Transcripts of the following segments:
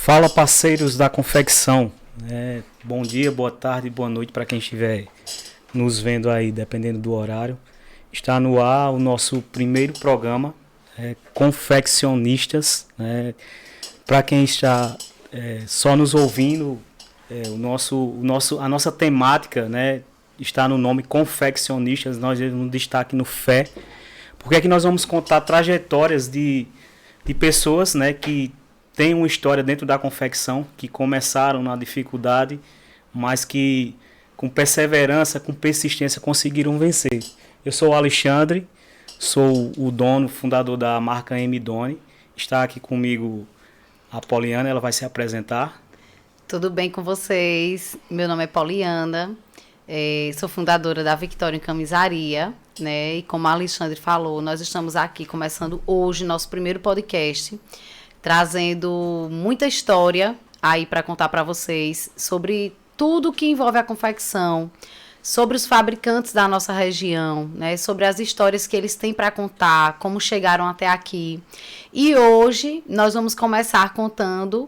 Fala, parceiros da confecção. Bom dia, boa tarde, boa noite para quem estiver nos vendo aí, dependendo do horário. Está no ar o nosso primeiro programa, Confeccionistas. Para quem está só nos ouvindo, a nossa temática, está no nome Confeccionistas. Nós damos um destaque no fé, porque aqui nós vamos contar trajetórias de pessoas, que tem uma história dentro da confecção, que começaram na dificuldade, mas que com perseverança, com persistência conseguiram vencer. Eu sou o Alexandre, sou o dono, fundador da marca M-Done. Está aqui comigo a Poliana, ela vai se apresentar. Tudo bem com vocês? Meu nome é Poliana, sou fundadora da Victoria em Camisaria, E como a Alexandre falou, nós estamos aqui começando hoje nosso primeiro podcast, trazendo muita história aí para contar para vocês sobre tudo que envolve a confecção, sobre os fabricantes da nossa região, sobre as histórias que eles têm para contar, como chegaram até aqui. E hoje nós vamos começar contando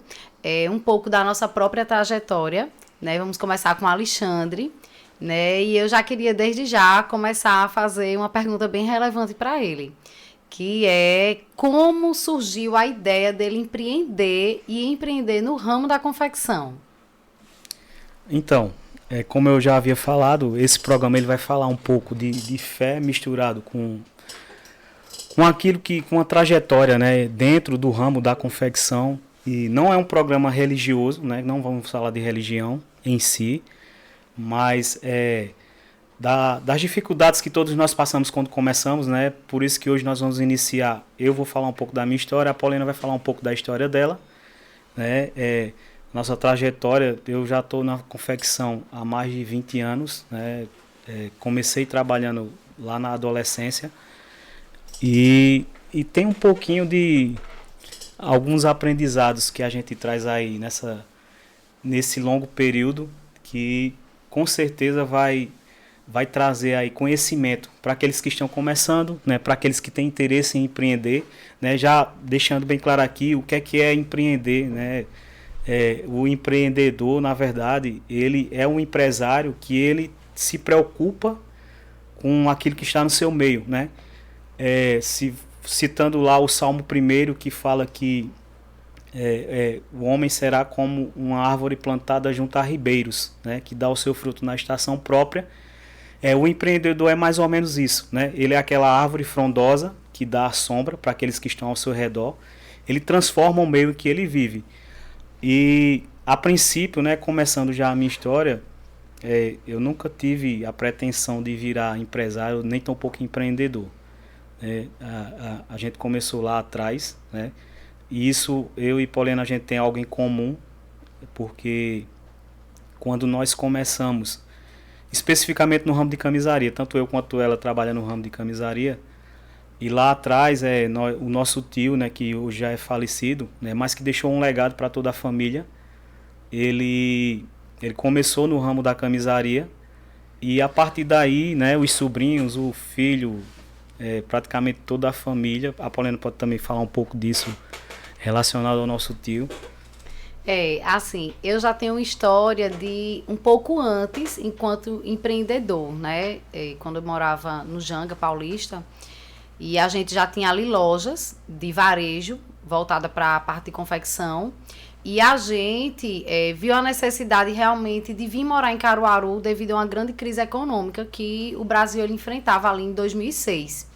um pouco da nossa própria trajetória, Vamos começar com o Alexandre, E eu já queria desde já começar a fazer uma pergunta bem relevante para ele, que é como surgiu a ideia dele empreender no ramo da confecção. Então, como eu já havia falado, esse programa ele vai falar um pouco de fé misturado com aquilo com a trajetória, dentro do ramo da confecção. E não é um programa religioso, não vamos falar de religião em si, mas das dificuldades que todos nós passamos quando começamos, Por isso que hoje nós vamos iniciar. Eu vou falar um pouco da minha história, a Paulina vai falar um pouco da história dela, Nossa trajetória, eu já estou na confecção há mais de 20 anos, Comecei trabalhando lá na adolescência e tem um pouquinho de alguns aprendizados que a gente traz aí nesse longo período, que com certeza vai trazer aí conhecimento para aqueles que estão começando, para aqueles que têm interesse em empreender, já deixando bem claro aqui o que é empreender, o empreendedor, na verdade, ele é um empresário que ele se preocupa com aquilo que está no seu meio, Citando lá o Salmo 1, que fala que o homem será como uma árvore plantada junto a ribeiros, que dá o seu fruto na estação própria. O empreendedor é mais ou menos isso, Ele é aquela árvore frondosa que dá a sombra para aqueles que estão ao seu redor. Ele transforma o meio em que ele vive. E a princípio, começando já a minha história, eu nunca tive a pretensão de virar empresário, nem tão pouco empreendedor. A gente começou lá atrás, E isso, eu e Poliana, a gente tem algo em comum, porque quando nós começamos, especificamente no ramo de camisaria, tanto eu quanto ela trabalham no ramo de camisaria, e lá atrás o nosso tio, que hoje já é falecido, mas que deixou um legado para toda a família. Ele começou no ramo da camisaria e a partir daí, os sobrinhos, o filho, praticamente toda a família. A Paulina pode também falar um pouco disso relacionado ao nosso tio. Assim, eu já tenho uma história de um pouco antes, enquanto empreendedor, Quando eu morava no Janga Paulista, e a gente já tinha ali lojas de varejo, voltada para a parte de confecção, e a gente viu a necessidade realmente de vir morar em Caruaru devido a uma grande crise econômica que o Brasil ele enfrentava ali em 2006.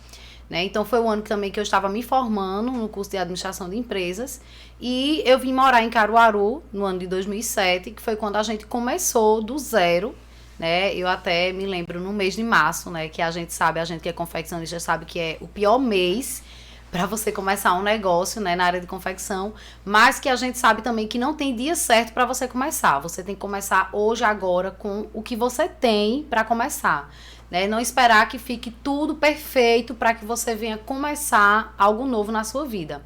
Então foi o ano também que eu estava me formando no curso de administração de empresas, e eu vim morar em Caruaru no ano de 2007, que foi quando a gente começou do zero, Eu até me lembro no mês de março, que a gente que é confeccionista sabe que é o pior mês para você começar um negócio, na área de confecção, mas que a gente sabe também que não tem dia certo para você começar. Você tem que começar hoje, agora, com o que você tem para começar, Não esperar que fique tudo perfeito para que você venha começar algo novo na sua vida.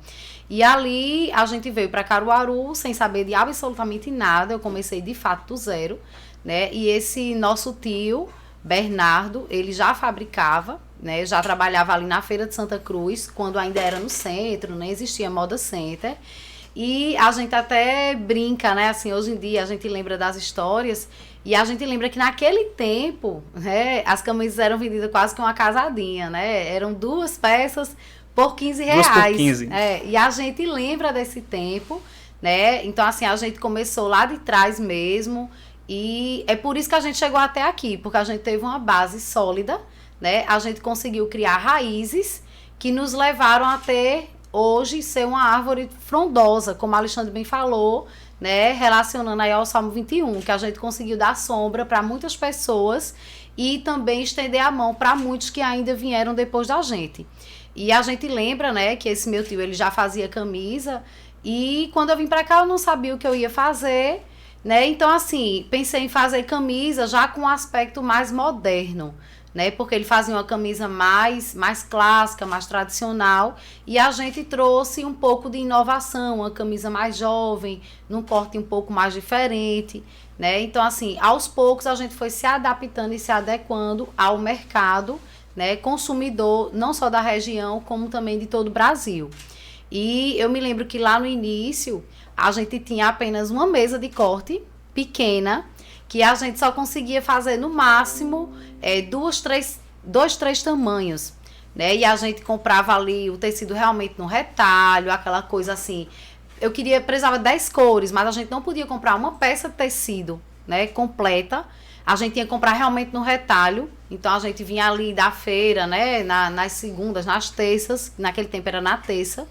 E ali a gente veio para Caruaru sem saber de absolutamente nada. Eu comecei de fato do zero, E esse nosso tio, Bernardo, ele já fabricava, já trabalhava ali na Feira de Santa Cruz, quando ainda era no centro, nem existia Moda Center. E a gente até brinca, né? Assim, hoje em dia a gente lembra das histórias e a gente lembra que naquele tempo, né, as camisas eram vendidas quase que uma casadinha, né? Eram 2 peças por 15 reais. 2 por 15. E a gente lembra desse tempo, né? Então, assim, a gente começou lá de trás mesmo e é por isso que a gente chegou até aqui, porque a gente teve uma base sólida, né? A gente conseguiu criar raízes que nos levaram a ter hoje ser uma árvore frondosa, como a Alexandre bem falou, né, relacionando aí ao Salmo 21, que a gente conseguiu dar sombra para muitas pessoas e também estender a mão para muitos que ainda vieram depois da gente. E a gente lembra, né, que esse meu tio, ele já fazia camisa e quando eu vim para cá eu não sabia o que eu ia fazer, né? Então assim, pensei em fazer camisa já com um aspecto mais moderno, né? Porque ele fazia uma camisa mais clássica, mais tradicional, e a gente trouxe um pouco de inovação, uma camisa mais jovem, num corte um pouco mais diferente, né? Então, assim, aos poucos a gente foi se adaptando e se adequando ao mercado, né, consumidor, não só da região, como também de todo o Brasil. E eu me lembro que lá no início, a gente tinha apenas uma mesa de corte pequena, que a gente só conseguia fazer no máximo dois, três tamanhos, né? E a gente comprava ali o tecido realmente no retalho, aquela coisa assim. Precisava 10 cores, mas a gente não podia comprar uma peça de tecido, né, completa. A gente tinha que comprar realmente no retalho. Então a gente vinha ali da feira, né, nas segundas, nas terças, naquele tempo era na terça.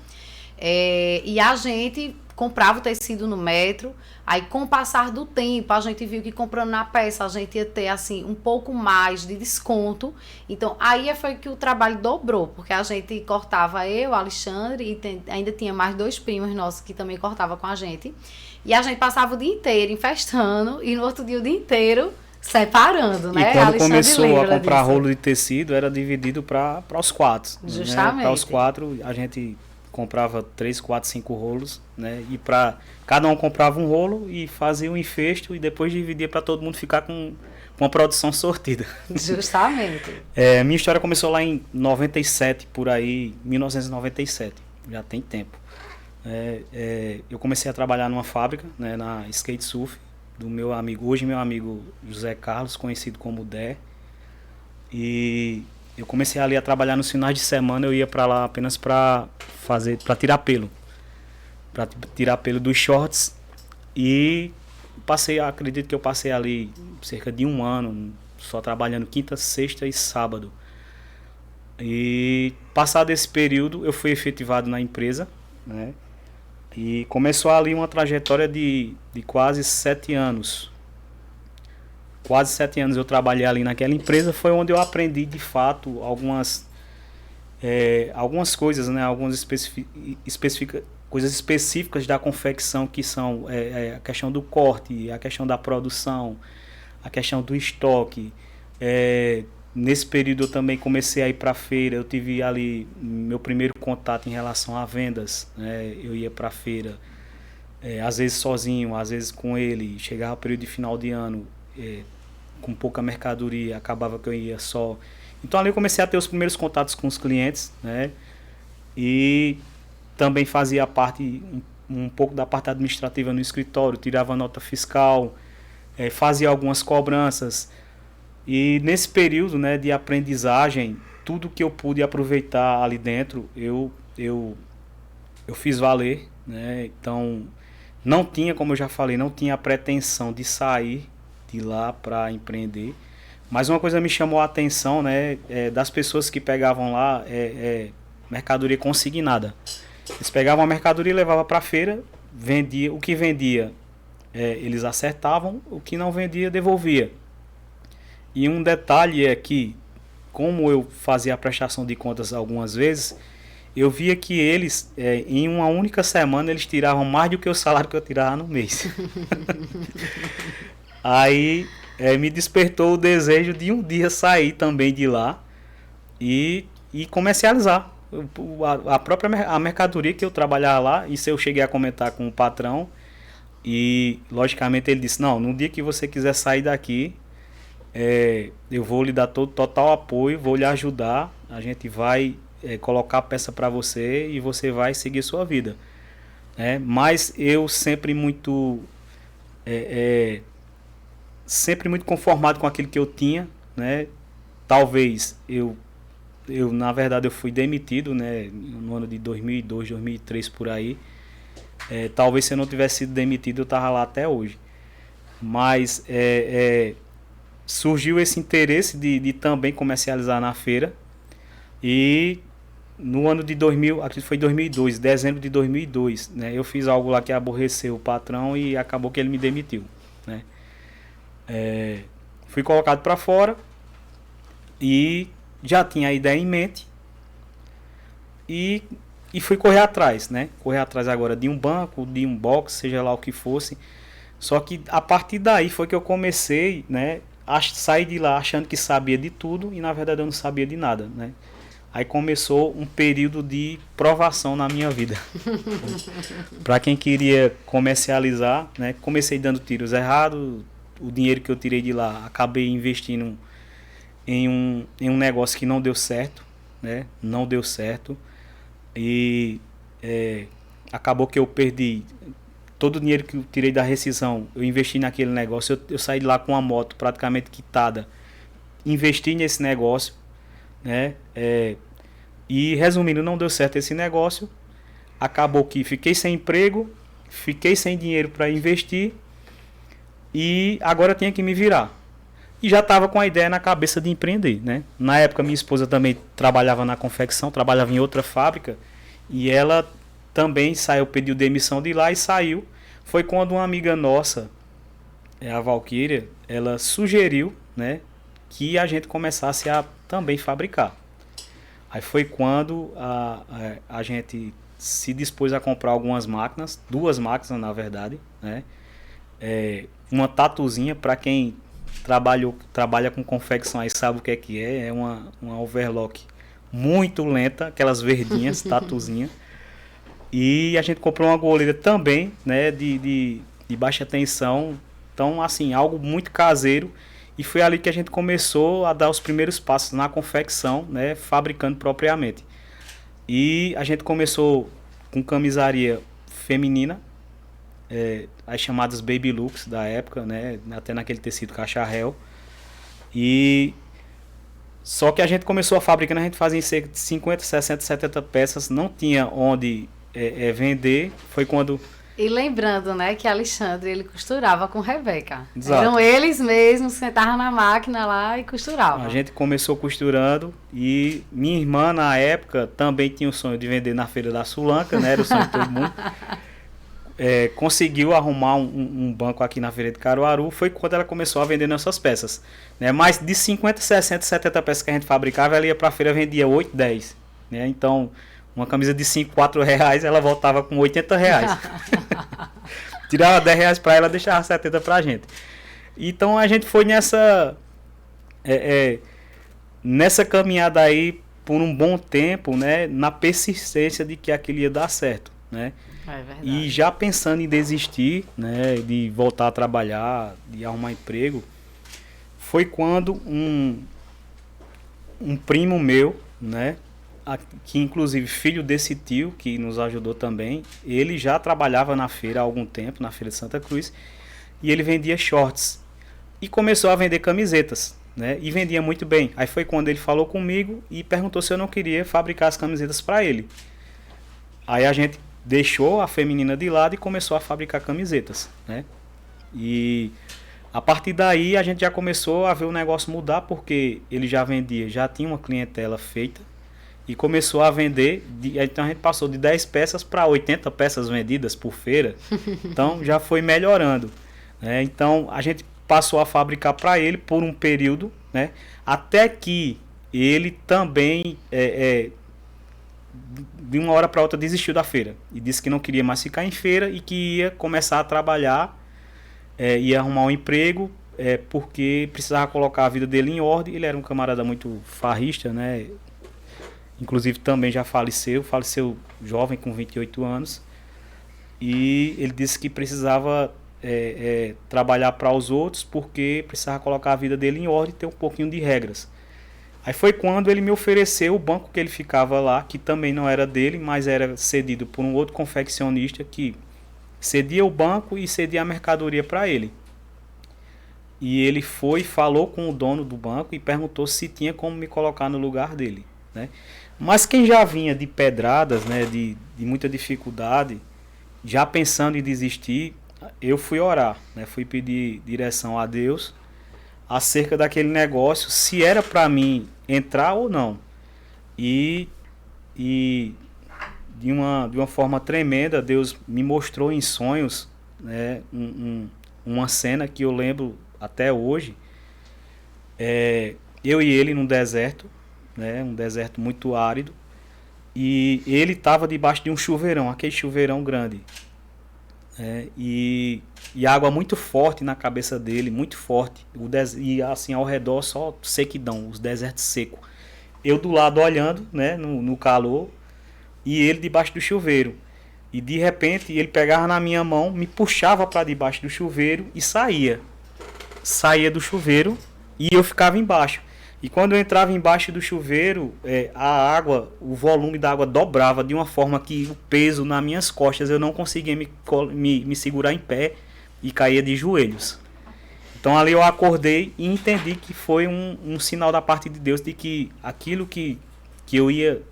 E a gente comprava o tecido no metro. Aí com o passar do tempo a gente viu que comprando na peça a gente ia ter assim um pouco mais de desconto. Então aí foi que o trabalho dobrou, porque a gente cortava, eu, Alexandre, e ainda tinha mais 2 primos nossos que também cortavam com a gente. E a gente passava o dia inteiro infestando e no outro dia o dia inteiro separando, né? E quando Alexandre começou a comprar disso. rolo de tecido, era dividido para os 4. Justamente. Né? Para os 4, a gente comprava 3, 4, 5 rolos, né? E para cada um comprava um rolo e fazia um enfesto e depois dividia para todo mundo ficar com uma produção sortida. Justamente. Minha história começou lá em 97, por aí, 1997, já tem tempo. Eu comecei a trabalhar numa fábrica, né, na Skate Surf, do meu amigo, hoje meu amigo José Carlos, conhecido como Dé. E eu comecei ali a trabalhar nos finais de semana, eu ia para lá apenas para tirar pelo. Para tirar pelo dos shorts. E acredito que eu passei ali cerca de 1 ano, só trabalhando quinta, sexta e sábado. E passado esse período, eu fui efetivado na empresa, né? E começou ali uma trajetória de quase 7 anos. Quase 7 anos eu trabalhei ali naquela empresa, foi onde eu aprendi de fato algumas coisas, né? Algumas coisas específicas da confecção, que são a questão do corte, a questão da produção, a questão do estoque. Nesse período eu também comecei a ir para a feira, eu tive ali meu primeiro contato em relação a vendas, né? Eu ia para a feira, às vezes sozinho, às vezes com ele, chegava o período de final de ano, com pouca mercadoria, acabava que eu ia só. Então ali eu comecei a ter os primeiros contatos com os clientes, né? E também fazia parte, um pouco da parte administrativa no escritório, tirava nota fiscal, fazia algumas cobranças. E nesse período, né, de aprendizagem, tudo que eu pude aproveitar ali dentro, eu fiz valer, né? Então, não tinha, como eu já falei, não tinha a pretensão de sair de lá para empreender. Mas uma coisa me chamou a atenção, né, das pessoas que pegavam lá mercadoria consignada. Eles pegavam a mercadoria e levavam para a feira, vendia, o que vendia eles acertavam, o que não vendia devolvia. E um detalhe é que, como eu fazia a prestação de contas algumas vezes, eu via que eles, em uma única semana, eles tiravam mais do que o salário que eu tirava no mês. Aí me despertou o desejo de um dia sair também de lá e comercializar a mercadoria que eu trabalhava lá. Isso eu cheguei a comentar com o patrão e, logicamente, ele disse, não, no dia que você quiser sair daqui, eu vou lhe dar total apoio, vou lhe ajudar, a gente vai colocar a peça para você e você vai seguir sua vida. né? Mas eu sempre muito conformado com aquilo que eu tinha, né? Talvez na verdade eu fui demitido, né, no ano de 2002, 2003 por aí. Talvez se eu não tivesse sido demitido eu estava lá até hoje. Mas surgiu esse interesse de também comercializar na feira. E no ano de 2000, aqui foi 2002, dezembro de 2002, né, eu fiz algo lá que aborreceu o patrão e acabou que ele me demitiu, né. Fui colocado para fora e já tinha a ideia em mente e fui correr atrás, né? Correr atrás agora de um banco, de um box, seja lá o que fosse. Só que a partir daí foi que eu comecei, né, a sair de lá achando que sabia de tudo e na verdade eu não sabia de nada, né? Aí começou um período de provação na minha vida. Para quem queria comercializar, né? Comecei dando tiros errados. O dinheiro que eu tirei de lá, acabei investindo em um negócio que não deu certo, né? Não deu certo. E acabou que eu perdi todo o dinheiro que eu tirei da rescisão. Eu investi naquele negócio. Eu saí de lá com a moto praticamente quitada. Investi nesse negócio, né? E resumindo, não deu certo esse negócio. Acabou que fiquei sem emprego, fiquei sem dinheiro para investir e agora eu tinha que me virar. E já estava com a ideia na cabeça de empreender, né? Na época minha esposa também trabalhava na confecção, trabalhava em outra fábrica e ela também saiu, pediu demissão de lá e saiu. Foi quando uma amiga nossa, a Valquíria, ela sugeriu, né, que a gente começasse a também fabricar. Aí foi quando a gente se dispôs a comprar algumas máquinas, 2 máquinas na verdade, né? Uma tatuzinha, para quem trabalha com confecção aí sabe o que é uma overlock muito lenta, aquelas verdinhas, tatuzinha. E a gente comprou uma goleira também, né, de baixa tensão, então assim, algo muito caseiro. E foi ali que a gente começou a dar os primeiros passos na confecção, né, fabricando propriamente. E a gente começou com camisaria feminina, as chamadas baby looks da época, né, até naquele tecido cacharel. E só que a gente começou a fabricar, a gente fazia cerca de 50, 60, 70 peças, não tinha onde vender. Foi quando... E lembrando, né, que Alexandre, ele costurava com Rebeca. Exato. Eram eles mesmos, sentavam na máquina lá e costuravam. A gente começou costurando e minha irmã, na época, também tinha o sonho de vender na Feira da Sulanca, né, era o sonho de todo mundo. Conseguiu arrumar um banco aqui na Feira de Caruaru, foi quando ela começou a vender nossas peças. Né, mas de 50, 60, 70 peças que a gente fabricava, ela ia para a feira e vendia 8, 10. Né, então... Uma camisa de 5, 4 reais, ela voltava com 80 reais. Tirava 10 reais para ela, deixava 70 pra gente. Então a gente foi nessa caminhada aí por um bom tempo, né? Na persistência de que aquilo ia dar certo, né? É verdade. E já pensando em desistir, né? De voltar a trabalhar, de arrumar emprego, foi quando um primo meu, né? Que inclusive filho desse tio que nos ajudou também, ele já trabalhava na feira há algum tempo, na feira de Santa Cruz, e ele vendia shorts e começou a vender camisetas, né? E vendia muito bem. Aí foi quando ele falou comigo e perguntou se eu não queria fabricar as camisetas para ele. Aí a gente deixou a feminina de lado e começou a fabricar camisetas, né? E a partir daí a gente já começou a ver o negócio mudar, porque ele já vendia, já tinha uma clientela feita. E começou a vender, então a gente passou de 10 peças para 80 peças vendidas por feira. Então já foi melhorando. Né? Então a gente passou a fabricar para ele por um período, né? Até que ele também, de uma hora para outra, desistiu da feira. E disse que não queria mais ficar em feira e que ia começar a trabalhar, ia arrumar um emprego, porque precisava colocar a vida dele em ordem. Ele era um camarada muito farrista, né? Inclusive também já faleceu jovem, com 28 anos. E ele disse que precisava trabalhar para os outros, porque precisava colocar a vida dele em ordem e ter um pouquinho de regras. Aí foi quando ele me ofereceu o banco que ele ficava lá, que também não era dele, mas era cedido por um outro confeccionista que cedia o banco e cedia a mercadoria para ele. E ele foi e falou com o dono do banco e perguntou se tinha como me colocar no lugar dele, né? Mas quem já vinha de pedradas, né, de muita dificuldade, já pensando em desistir, eu fui orar, né? Fui pedir direção a Deus acerca daquele negócio, se era para mim entrar ou não. E de uma forma tremenda, Deus me mostrou em sonhos, né, uma cena que eu lembro até hoje. Eu e ele num deserto, né, um deserto muito árido, e ele estava debaixo de um chuveirão, aquele chuveirão grande, e água muito forte na cabeça dele, muito forte, e assim ao redor só sequidão, os desertos secos. Eu do lado olhando, né, no calor, e ele debaixo do chuveiro. E de repente ele pegava na minha mão, me puxava para debaixo do chuveiro e saía do chuveiro, e eu ficava embaixo. E quando eu entrava embaixo do chuveiro, a água, o volume da água dobrava de uma forma que o peso nas minhas costas, eu não conseguia me segurar em pé e caía de joelhos. Então ali eu acordei e entendi que foi um sinal da parte de Deus de que aquilo que eu ia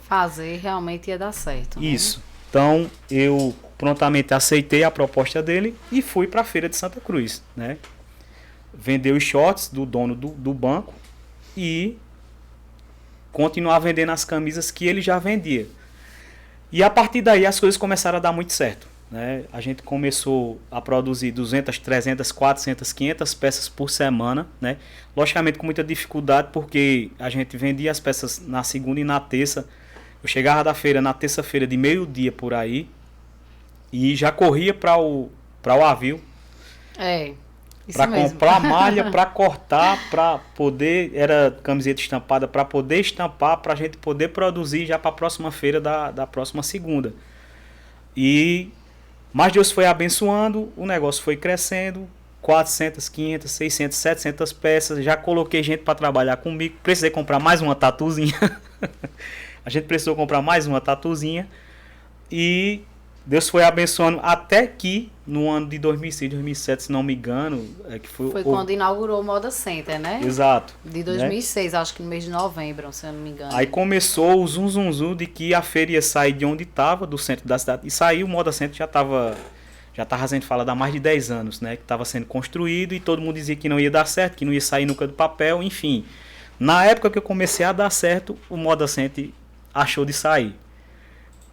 fazer realmente ia dar certo, né? Isso. Então eu prontamente aceitei a proposta dele e fui para a feira de Santa Cruz, né? Vender os shorts do dono do banco e continuar vendendo as camisas que ele já vendia. E a partir daí as coisas começaram a dar muito certo, né? A gente começou a produzir 200, 300, 400, 500 peças por semana, né? Logicamente com muita dificuldade, porque a gente vendia as peças na segunda e na terça. Eu chegava da feira na terça-feira de meio-dia por aí e já corria para o Avil. Para comprar malha, para cortar, para poder, era camiseta estampada, para poder estampar, para a gente poder produzir já para a próxima feira da próxima segunda. Mas Deus foi abençoando, o negócio foi crescendo, 400, 500, 600, 700 peças, já coloquei gente para trabalhar comigo, precisei comprar mais uma tatuzinha, a gente precisou comprar mais uma tatuzinha, e Deus foi abençoando até que no ano de 2006, 2007, se não me engano, que foi quando inaugurou o Moda Center, né? Exato. De 2006, né? Acho que no mês de novembro, se eu não me engano. Aí começou o zum de que a feira ia sair de onde estava, do centro da cidade, e saiu, o Moda Center já estava sendo falado há mais de 10 anos, né? Que estava sendo construído e todo mundo dizia que não ia dar certo, que não ia sair nunca do papel, enfim. Na época que eu comecei a dar certo, o Moda Center achou de sair.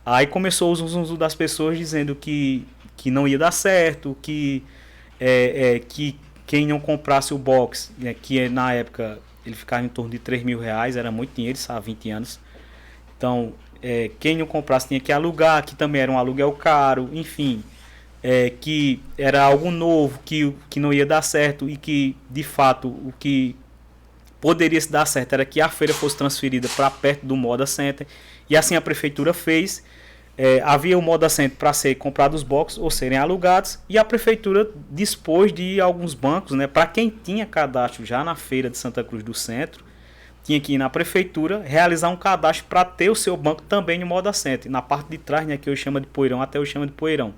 Aí começou o zum das pessoas dizendo que não ia dar certo, que quem não comprasse o box, né, que na época ele ficava em torno de R$3.000, era muito dinheiro, isso há 20 anos. Então, quem não comprasse tinha que alugar, que também era um aluguel caro, enfim, que era algo novo, que não ia dar certo e que, de fato, o que poderia se dar certo era que a feira fosse transferida para perto do Moda Center, e assim a prefeitura fez. Havia o Moda Center para ser comprado os boxes ou serem alugados, e a prefeitura dispôs de alguns bancos, né, para quem tinha cadastro já na feira de Santa Cruz do Centro, tinha que ir na prefeitura realizar um cadastro para ter o seu banco também no Moda Center. Na parte de trás, né, que eu chamo de Poeirão, até eu chamo de Poeirão.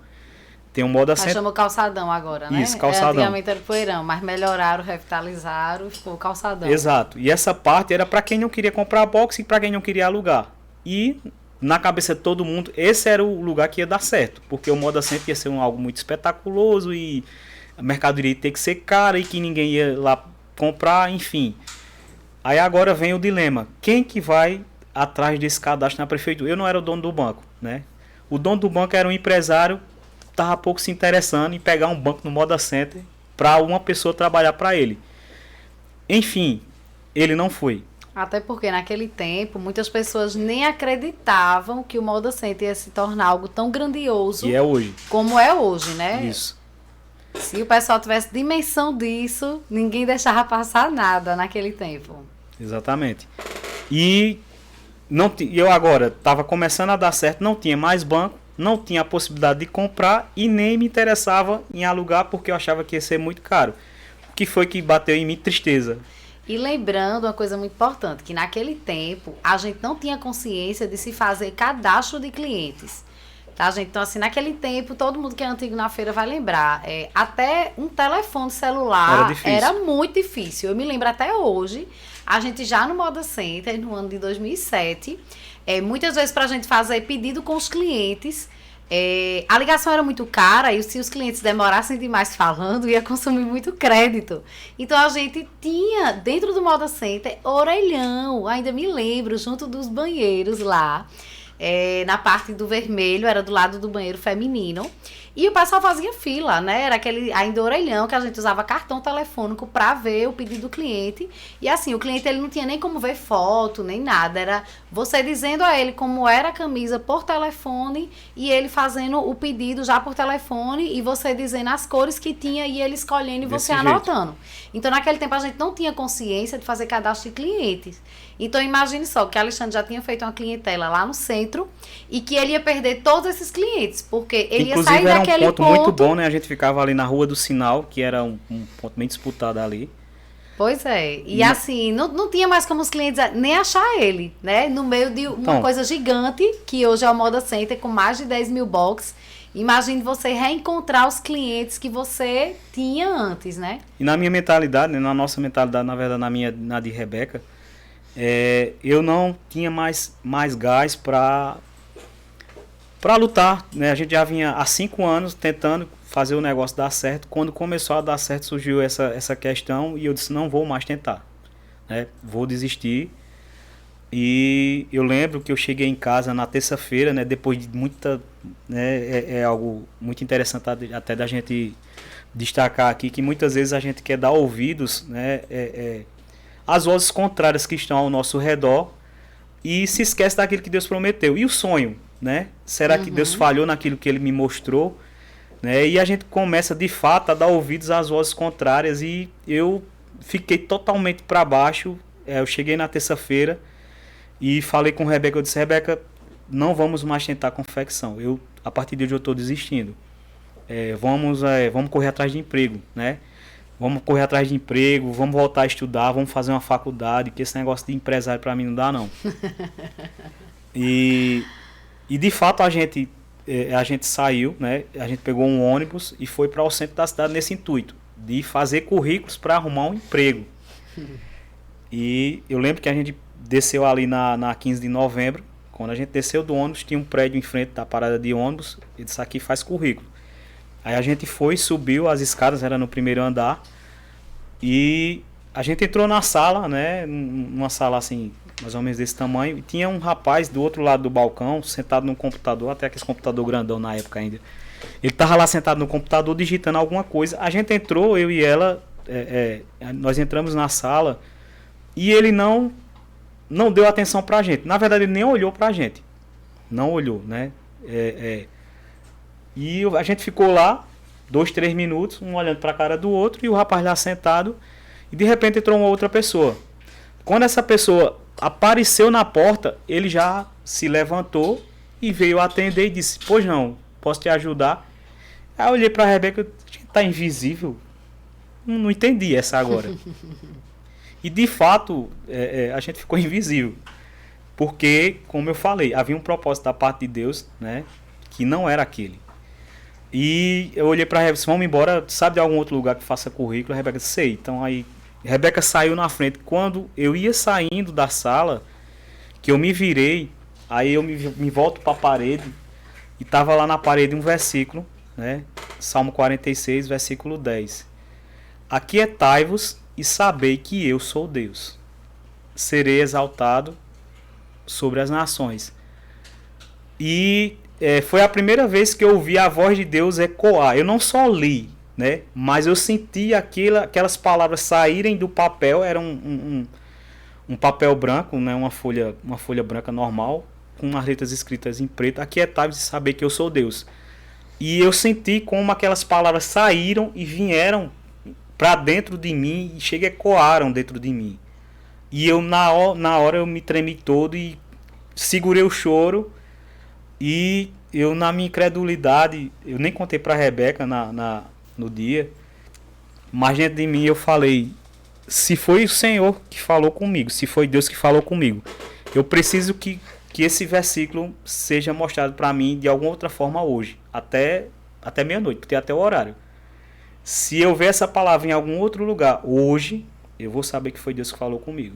Tem um Moda Center. Chama calçadão agora, né? Isso, calçadão. Antigamente era Poeirão, mas melhoraram, revitalizaram, ficou calçadão. Exato. E essa parte era para quem não queria comprar box e para quem não queria alugar. E na cabeça de todo mundo, esse era o lugar que ia dar certo, porque o Moda Center ia ser algo muito espetaculoso e a mercadoria ia ter que ser cara e que ninguém ia lá comprar, enfim. Aí agora vem o dilema, quem que vai atrás desse cadastro na prefeitura? Eu não era o dono do banco, né? O dono do banco era um empresário, estava pouco se interessando em pegar um banco no Moda Center para uma pessoa trabalhar para ele. Enfim, ele não foi. Até porque naquele tempo muitas pessoas nem acreditavam que o Moda Center ia se tornar algo tão grandioso e é hoje. Como é hoje, né? Isso. Se o pessoal tivesse dimensão disso, ninguém deixava passar nada naquele tempo. Exatamente. E eu agora estava começando a dar certo, não tinha mais banco, não tinha a possibilidade de comprar e nem me interessava em alugar porque eu achava que ia ser muito caro. O que foi que bateu em mim? Tristeza. E lembrando uma coisa muito importante, que naquele tempo a gente não tinha consciência de se fazer cadastro de clientes. Tá, gente? Então, assim, naquele tempo, todo mundo que é antigo na feira vai lembrar. Até um telefone celular era muito difícil. Eu me lembro até hoje, a gente já no Moda Center, no ano de 2007, muitas vezes para a gente fazer pedido com os clientes, a ligação era muito cara e se os clientes demorassem demais falando, ia consumir muito crédito. Então, a gente tinha, dentro do Moda Center, orelhão, ainda me lembro, junto dos banheiros lá. Na parte do vermelho, era do lado do banheiro feminino. E o pessoal fazia fila, né? Era aquele ainda orelhão que a gente usava cartão telefônico para ver o pedido do cliente. E assim, o cliente ele não tinha nem como ver foto, nem nada. Era você dizendo a ele como era a camisa por telefone e ele fazendo o pedido já por telefone e você dizendo as cores que tinha e ele escolhendo e você anotando. Então, naquele tempo, a gente não tinha consciência de fazer cadastro de clientes. Então, imagine só que a Alexandre já tinha feito uma clientela lá no centro e que ele ia perder todos esses clientes, porque ele ia sair daquele ponto. Era um ponto muito bom, né? A gente ficava ali na Rua do Sinal, que era um ponto bem disputado ali. Pois é. E assim, não tinha mais como os clientes nem achar ele, né? No meio de uma coisa gigante, que hoje é o Moda Center, com mais de 10 mil boxes. Imagine você reencontrar os clientes que você tinha antes, né? E na minha mentalidade, né? Na nossa mentalidade, na verdade, na de Rebeca, eu não tinha mais gás para lutar, né? A gente já vinha há 5 anos tentando fazer o negócio dar certo. Quando começou a dar certo, surgiu essa questão e eu disse, não vou mais tentar, né? Vou desistir. E eu lembro que eu cheguei em casa na terça-feira, né? Depois de muita... Né? É algo muito interessante até da gente destacar aqui, que muitas vezes a gente quer dar ouvidos, né? As vozes contrárias que estão ao nosso redor e se esquece daquilo que Deus prometeu. E o sonho, né? Será que Deus falhou naquilo que Ele me mostrou? Né? E a gente começa, de fato, a dar ouvidos às vozes contrárias e eu fiquei totalmente para baixo. Eu cheguei na terça-feira e falei com Rebeca, eu disse, Rebeca, não vamos mais tentar confecção. A partir de hoje eu estou desistindo. Vamos correr atrás de emprego, né? Vamos correr atrás de emprego, vamos voltar a estudar, vamos fazer uma faculdade, que esse negócio de empresário para mim não dá, não. E de fato a gente saiu, né? A gente pegou um ônibus e foi para o centro da cidade nesse intuito, de fazer currículos para arrumar um emprego. E eu lembro que a gente desceu ali na 15 de novembro, quando a gente desceu do ônibus, tinha um prédio em frente da parada de ônibus, e disse, aqui faz currículo. Aí a gente subiu as escadas, era no primeiro andar, e a gente entrou na sala, né, numa sala assim, mais ou menos desse tamanho, e tinha um rapaz do outro lado do balcão, sentado no computador, até aquele computador grandão na época ainda. Ele estava lá sentado no computador, digitando alguma coisa. A gente entrou, eu e ela, nós entramos na sala, e ele não deu atenção pra gente. Na verdade, ele nem olhou pra gente. Não olhou, né? E a gente ficou lá 2, 3 minutos, um olhando para a cara do outro e o rapaz lá sentado, e de repente entrou uma outra pessoa. Quando essa pessoa apareceu na porta, ele já se levantou e veio atender e disse, pois não, posso te ajudar? Aí eu olhei para a Rebeca, a gente tá invisível? Não entendi essa agora. E de fato, a gente ficou invisível, porque, como eu falei, havia um propósito da parte de Deus, né, que não era aquele. E eu olhei para a Rebeca, vamos embora, sabe de algum outro lugar que faça currículo? A Rebeca disse, sei. Então aí, Rebeca saiu na frente. Quando eu ia saindo da sala, que eu me virei, aí eu me volto para a parede, e estava lá na parede um versículo, né? Salmo 46, versículo 10. Aquietai-vos e sabei que eu sou Deus. Serei exaltado sobre as nações. E foi a primeira vez que eu ouvi a voz de Deus ecoar. Eu não só li, né, mas eu senti aquelas palavras saírem do papel. Era um papel branco, né, uma folha branca normal, com as letras escritas em preto. Aquietai-vos e saber que eu sou Deus. E eu senti como aquelas palavras saíram e vieram para dentro de mim e ecoaram dentro de mim. E eu na hora eu me tremi todo e segurei o choro. E eu, na minha incredulidade, eu nem contei para a Rebeca no dia, mas dentro de mim eu falei, se foi o Senhor que falou comigo, se foi Deus que falou comigo, eu preciso que esse versículo seja mostrado para mim de alguma outra forma hoje, até meia-noite, porque tem até o horário. Se eu ver essa palavra em algum outro lugar hoje, eu vou saber que foi Deus que falou comigo.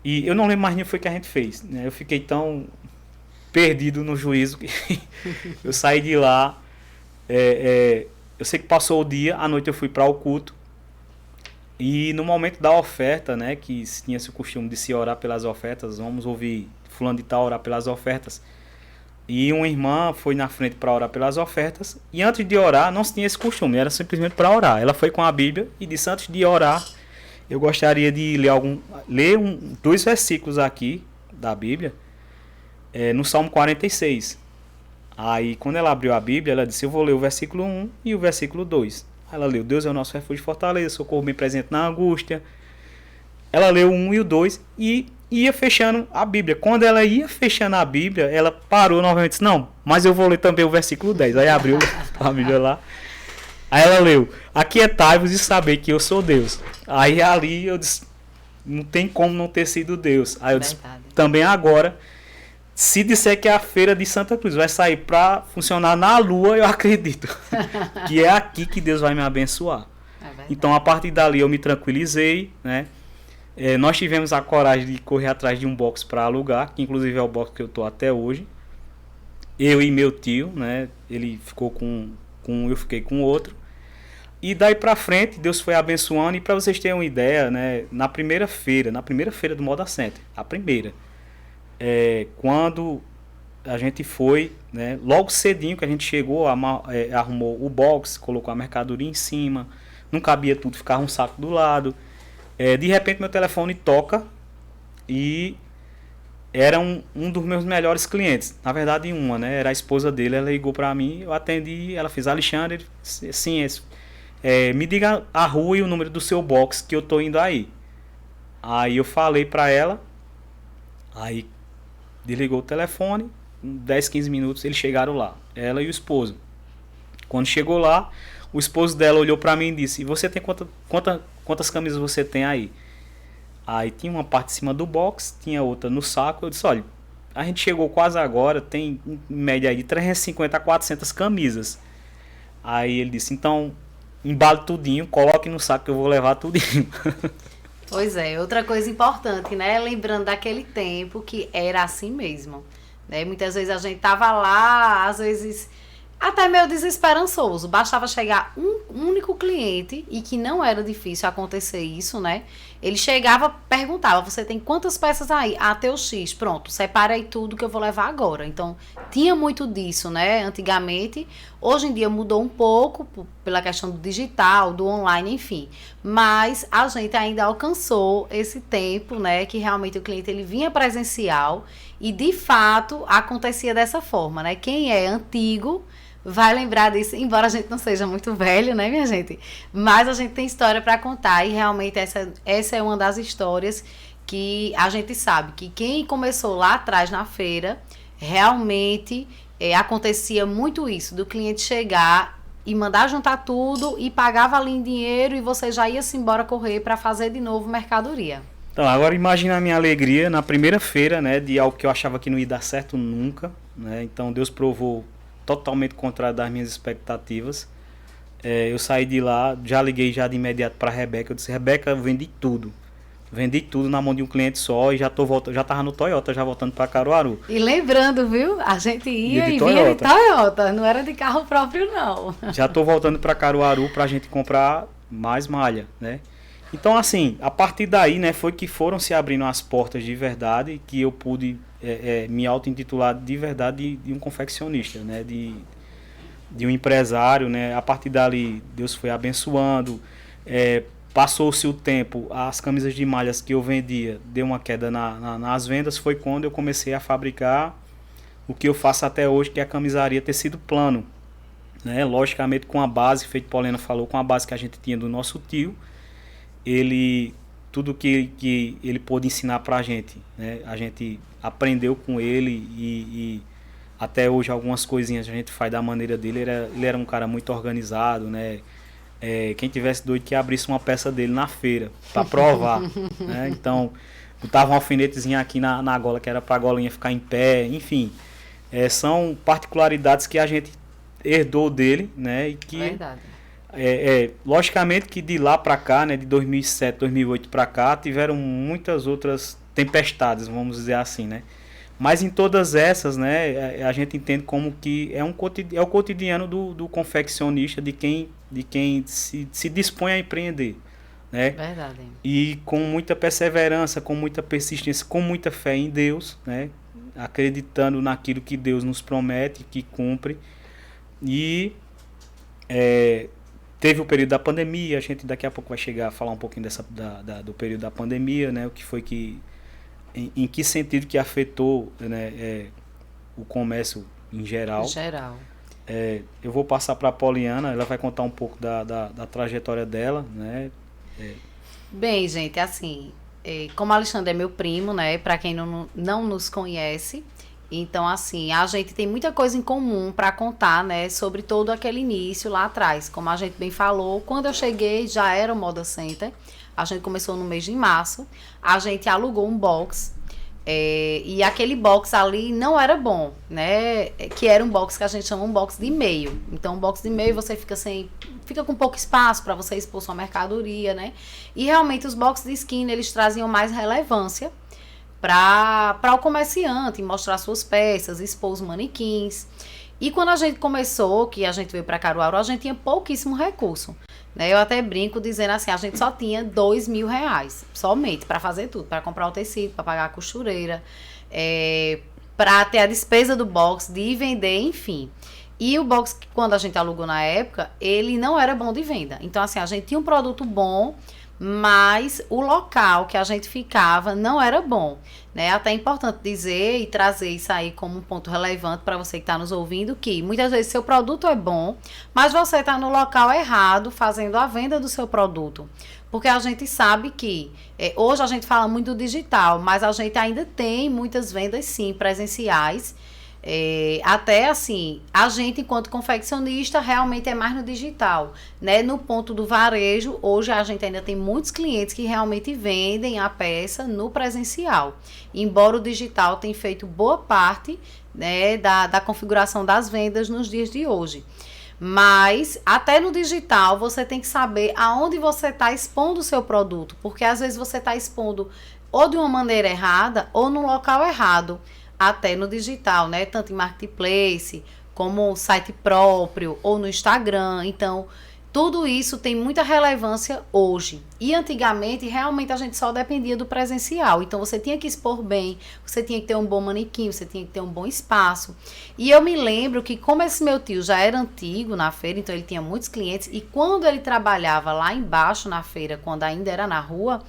E eu não lembro mais nem o que foi que a gente fez, né? Eu fiquei tão perdido no juízo que eu saí de lá. Eu sei que passou o dia, à noite eu fui para o culto. E no momento da oferta, né, que tinha-se o costume de se orar pelas ofertas, vamos ouvir fulano de tal orar pelas ofertas. E uma irmã foi na frente para orar pelas ofertas. E antes de orar, não se tinha esse costume, era simplesmente para orar. Ela foi com a Bíblia e disse: antes de orar, eu gostaria de ler dois versículos aqui da Bíblia, no Salmo 46. Aí, quando ela abriu a Bíblia, ela disse: eu vou ler o versículo 1 e o versículo 2. Ela leu: Deus é o nosso refúgio e fortaleza, socorro bem presente na angústia. Ela leu o 1 e o 2 e ia fechando a Bíblia. Quando ela ia fechando a Bíblia, ela parou novamente e disse: não, mas eu vou ler também o versículo 10. Aí abriu a Bíblia lá. Aí ela leu: aquietai-vos e saber que eu sou Deus. Aí ali eu disse: não tem como não ter sido Deus. Aí eu disse: também agora, se disser que a feira de Santa Cruz vai sair para funcionar na Lua, eu acredito que é aqui que Deus vai me abençoar. Então, a partir dali eu me tranquilizei, né? Nós tivemos a coragem de correr atrás de um box para alugar, que inclusive é o box que eu estou até hoje. Eu e meu tio, né? Ele ficou com eu fiquei com outro. E daí para frente, Deus foi abençoando. E para vocês terem uma ideia, né? Na primeira feira do Moda Center, a primeira, quando a gente foi, né? Logo cedinho que a gente chegou, arrumou o box, colocou a mercadoria em cima, não cabia tudo, ficava um saco do lado. De repente meu telefone toca e era um dos meus melhores clientes. Na verdade, né? Era a esposa dele, ela ligou para mim, eu atendi, ela fez: Alexandre, sim, me diga a rua e o número do seu box que eu tô indo aí. Aí eu falei para ela, aí desligou o telefone, 10, 15 minutos eles chegaram lá, ela e o esposo. Quando chegou lá, o esposo dela olhou para mim e disse: e você tem quantas camisas você tem aí? Aí tinha uma parte em cima do box, tinha outra no saco. Eu disse: olha, a gente chegou quase agora, tem em média aí de 350 a 400 camisas. Aí ele disse: então embale tudinho, coloque no saco que eu vou levar tudinho. Pois é, outra coisa importante, né? Lembrando daquele tempo que era assim mesmo, né? Muitas vezes a gente tava lá, às vezes até meio desesperançoso. Bastava chegar um único cliente, e que não era difícil acontecer isso, né? Ele chegava, perguntava: você tem quantas peças aí? Ah, tem o X. Pronto, separei tudo que eu vou levar agora. Então, tinha muito disso, né? Antigamente. Hoje em dia mudou um pouco pela questão do digital, do online, enfim. Mas a gente ainda alcançou esse tempo, né? Que realmente o cliente ele vinha presencial e, de fato, acontecia dessa forma, né? Quem é antigo vai lembrar disso, embora a gente não seja muito velho, né, minha gente? Mas a gente tem história para contar, e realmente essa é uma das histórias que a gente sabe que quem começou lá atrás na feira, realmente acontecia muito isso, do cliente chegar e mandar juntar tudo e pagava ali em dinheiro e você já ia se embora correr para fazer de novo mercadoria. Então, agora imagina a minha alegria na primeira feira, né, de algo que eu achava que não ia dar certo nunca, né? Então Deus provou totalmente contrário das minhas expectativas. Eu saí de lá, já liguei já de imediato para a Rebeca. Eu disse: Rebeca, eu vendi tudo na mão de um cliente só e já tava no Toyota, já voltando para Caruaru. E lembrando, viu? A gente ia e vinha de Toyota, não era de carro próprio, não. Já tô voltando para Caruaru para a gente comprar mais malha, né? Então, assim, a partir daí, né, foi que foram se abrindo as portas de verdade, que eu pude me auto-intitular de verdade de um confeccionista, né, de um empresário, né. A partir dali, Deus foi abençoando, passou-se o tempo, as camisas de malhas que eu vendia, deu uma queda nas vendas. Foi quando eu comecei a fabricar o que eu faço até hoje, que é a camisaria tecido plano, né, logicamente com a base, feito Paulina falou, com a base que a gente tinha do nosso tio. Tudo que ele pôde ensinar pra gente, né? A gente aprendeu com ele e até hoje algumas coisinhas a gente faz da maneira dele. Ele era um cara muito organizado, né? quem tivesse doido que abrisse uma peça dele na feira, para provar. Né? Então, botava um alfinetezinho aqui na gola, que era para a golinha ficar em pé, enfim. São particularidades que a gente herdou dele, né? E que, Verdade. logicamente que de lá para cá, né, de 2007, 2008 para cá, tiveram muitas outras tempestades, vamos dizer assim, né? Mas em todas essas, né, a gente entende como que é o cotidiano do confeccionista, de quem se dispõe a empreender, né? Verdade. E com muita perseverança, com muita persistência, com muita fé em Deus, né? Acreditando naquilo que Deus nos promete, que cumpre. E teve o período da pandemia, a gente daqui a pouco vai chegar a falar um pouquinho do período da pandemia, né? O que foi em que sentido que afetou, né, o comércio em geral. Em geral. Eu vou passar para a Poliana, ela vai contar um pouco da trajetória dela, né? Bem, gente, assim, como o Alexandre é meu primo, né, para quem não nos conhece, então, assim, a gente tem muita coisa em comum para contar, né, sobre todo aquele início lá atrás. Como a gente bem falou, quando eu cheguei já era o Moda Center, a gente começou no mês de março, a gente alugou um box, e aquele box ali não era bom, né, que era um box que a gente chama um box de meio. Então, um box de meio você fica com pouco espaço para você expor sua mercadoria, né, e realmente os boxes de esquina, eles traziam mais relevância para o comerciante, mostrar suas peças, expor os manequins. E quando a gente começou, que a gente veio para Caruaru, a gente tinha pouquíssimo recurso, né? Eu até brinco dizendo assim, a gente só tinha R$2.000, somente, para fazer tudo, para comprar o tecido, para pagar a costureira, para ter a despesa do box, de vender, enfim. E o box, quando a gente alugou na época, ele não era bom de venda. Então, assim, a gente tinha um produto bom, mas o local que a gente ficava não era bom, né? Até é importante dizer e trazer isso aí como um ponto relevante para você que está nos ouvindo, que muitas vezes seu produto é bom, mas você está no local errado fazendo a venda do seu produto. Porque a gente sabe que hoje a gente fala muito do digital, mas a gente ainda tem muitas vendas sim presenciais. Até assim, a gente enquanto confeccionista realmente é mais no digital, né? No ponto do varejo, hoje a gente ainda tem muitos clientes que realmente vendem a peça no presencial, embora o digital tenha feito boa parte, né, da configuração das vendas nos dias de hoje. Mas até no digital você tem que saber aonde você está expondo o seu produto, porque às vezes você está expondo ou de uma maneira errada ou no local errado. Até no digital, né? Tanto em marketplace, como site próprio, ou no Instagram. Então, tudo isso tem muita relevância hoje. E antigamente, realmente, a gente só dependia do presencial. Então, você tinha que expor bem, você tinha que ter um bom manequim, você tinha que ter um bom espaço. E eu me lembro que, como esse meu tio já era antigo na feira, então ele tinha muitos clientes, e quando ele trabalhava lá embaixo na feira, quando ainda era na rua,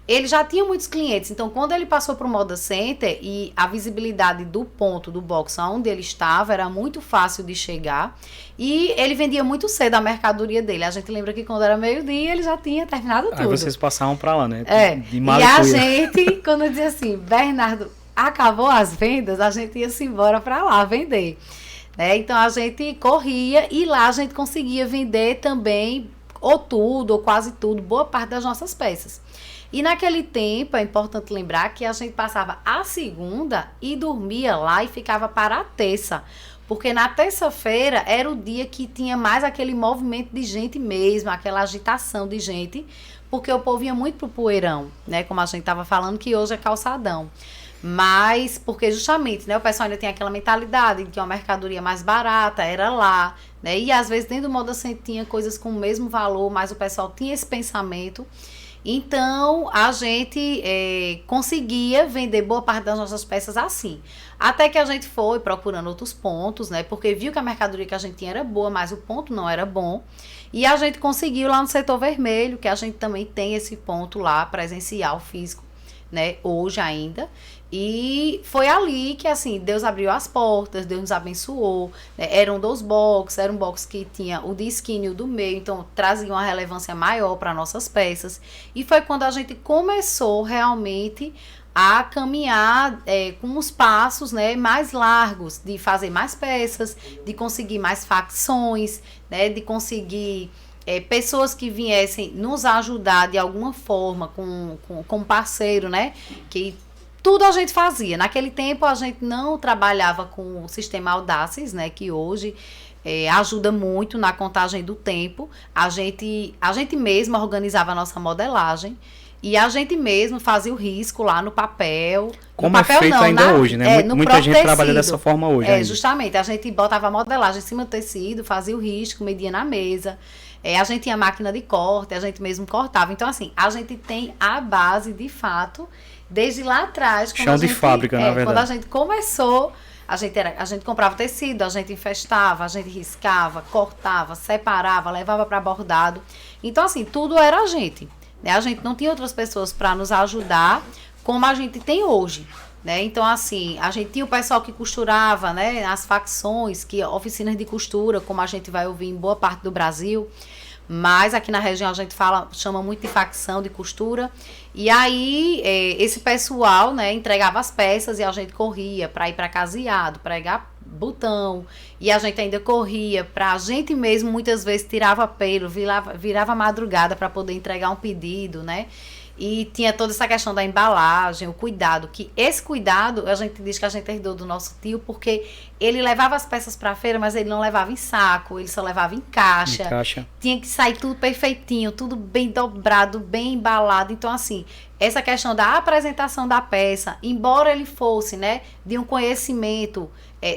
ele já tinha muitos clientes, então quando ele passou para o Moda Center e a visibilidade do ponto do box onde ele estava era muito fácil de chegar e ele vendia muito cedo a mercadoria dele. A gente lembra que quando era meio-dia ele já tinha terminado tudo. Aí vocês passavam para lá, né? De e a gente, quando eu dizia assim, Bernardo, acabou as vendas, a gente ia-se embora para lá vender. Né? Então a gente corria e lá a gente conseguia vender também ou tudo, ou quase tudo, boa parte das nossas peças. E naquele tempo, é importante lembrar que a gente passava a segunda e dormia lá e ficava para a terça. Porque na terça-feira era o dia que tinha mais aquele movimento de gente mesmo, aquela agitação de gente, porque o povo ia muito pro poeirão, né? Como a gente estava falando, que hoje é calçadão. Mas, porque justamente, né, o pessoal ainda tem aquela mentalidade de que uma mercadoria mais barata era lá, né? E às vezes dentro do Moda Center tinha coisas com o mesmo valor, mas o pessoal tinha esse pensamento. Então, a gente conseguia vender boa parte das nossas peças assim. Até que a gente foi procurando outros pontos, né? Porque viu que a mercadoria que a gente tinha era boa, mas o ponto não era bom. E a gente conseguiu lá no setor vermelho, que a gente também tem esse ponto lá, presencial, físico, né? Hoje ainda. E foi ali que, assim, Deus abriu as portas, Deus nos abençoou, né? Eram 2 boxes, era um box que tinha o de esquina e o do meio, então trazia uma relevância maior para nossas peças. E foi quando a gente começou realmente a caminhar com os passos, né, mais largos, de fazer mais peças, de conseguir mais facções, né, de conseguir pessoas que viessem nos ajudar de alguma forma com parceiro, né? Que tudo a gente fazia. Naquele tempo a gente não trabalhava com o sistema Audaces, né? Que hoje ajuda muito na contagem do tempo. A gente mesmo organizava a nossa modelagem. E a gente mesmo fazia o risco lá no papel. Como no papel, é feito não, ainda hoje, né? Muita gente trabalha dessa forma hoje. Justamente. A gente botava a modelagem em cima do tecido, fazia o risco, media na mesa. A gente tinha máquina de corte, a gente mesmo cortava. Então, assim, a gente tem a base, de fato, desde lá atrás. Chão de fábrica, na verdade. Quando a gente começou, a gente comprava tecido, a gente infestava, a gente riscava, cortava, separava, levava para bordado. Então, assim, tudo era a gente. A gente não tinha outras pessoas para nos ajudar como a gente tem hoje, né? Então, assim, a gente tinha o pessoal que costurava, né? As facções, oficinas de costura, como a gente vai ouvir em boa parte do Brasil. Mas aqui na região a gente chama muito de facção de costura. E aí, esse pessoal, né, entregava as peças e a gente corria para ir para caseado, pregar botão, e a gente ainda corria pra gente mesmo, muitas vezes tirava pelo, virava madrugada para poder entregar um pedido, né? E tinha toda essa questão da embalagem, o cuidado, que esse cuidado a gente diz que a gente herdou do nosso tio, porque ele levava as peças para a feira, mas ele não levava em saco, ele só levava em caixa. Tinha que sair tudo perfeitinho, tudo bem dobrado, bem embalado. Então, assim, essa questão da apresentação da peça, embora ele fosse, né, de um conhecimento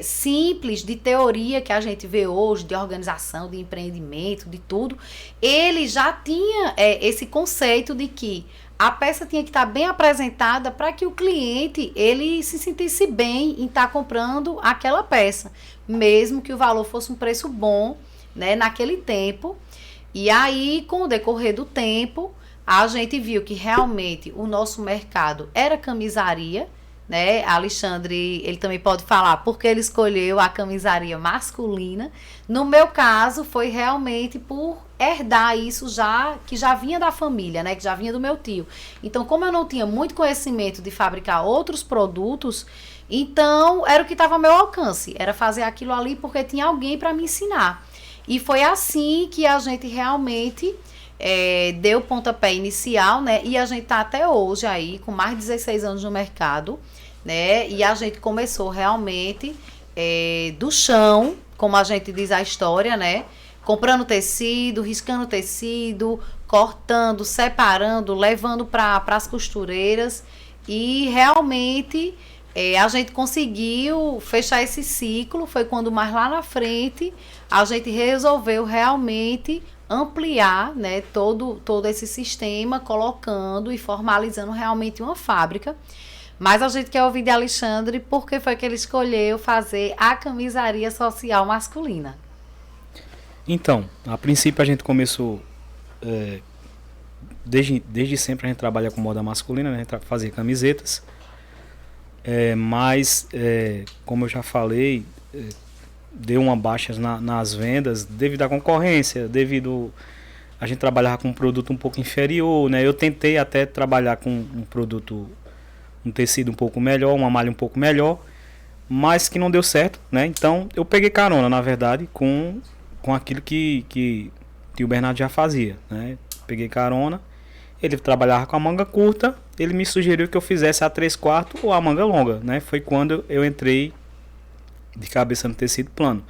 simples, de teoria que a gente vê hoje, de organização, de empreendimento, de tudo, ele já tinha esse conceito de que a peça tinha que estar bem apresentada para que o cliente ele se sentisse bem em estar comprando aquela peça, mesmo que o valor fosse um preço bom, né, naquele tempo. E aí, com o decorrer do tempo, a gente viu que realmente o nosso mercado era camisaria, né? Alexandre, ele também pode falar porque ele escolheu a camisaria masculina. No meu caso, foi realmente por herdar isso que já vinha da família, né? Que já vinha do meu tio. Então, como eu não tinha muito conhecimento de fabricar outros produtos, então era o que estava ao meu alcance. Era fazer aquilo ali porque tinha alguém para me ensinar. E foi assim que a gente realmente deu o pontapé inicial, né? E a gente tá até hoje aí, com mais de 16 anos no mercado, né? E a gente começou realmente do chão, como a gente diz a história, né? Comprando tecido, riscando tecido, cortando, separando, levando para as costureiras. E realmente a gente conseguiu fechar esse ciclo. Foi quando mais lá na frente a gente resolveu realmente ampliar, né, todo esse sistema, colocando e formalizando realmente uma fábrica. Mas a gente quer ouvir de Alexandre porque foi que ele escolheu fazer a camisaria social masculina. Então, a princípio a gente começou, desde sempre a gente trabalha com moda masculina, né, a gente fazia camisetas, mas como eu já falei, deu uma baixa nas vendas devido à concorrência, devido a gente trabalhar com um produto um pouco inferior, né? Eu tentei até trabalhar com um tecido um pouco melhor, uma malha um pouco melhor, mas que não deu certo, né? Então eu peguei carona, na verdade, com aquilo que o Bernardo já fazia, né? Peguei carona, ele trabalhava com a manga curta, ele me sugeriu que eu fizesse a 3/4 ou a manga longa, né? Foi quando eu entrei de cabeça no tecido plano.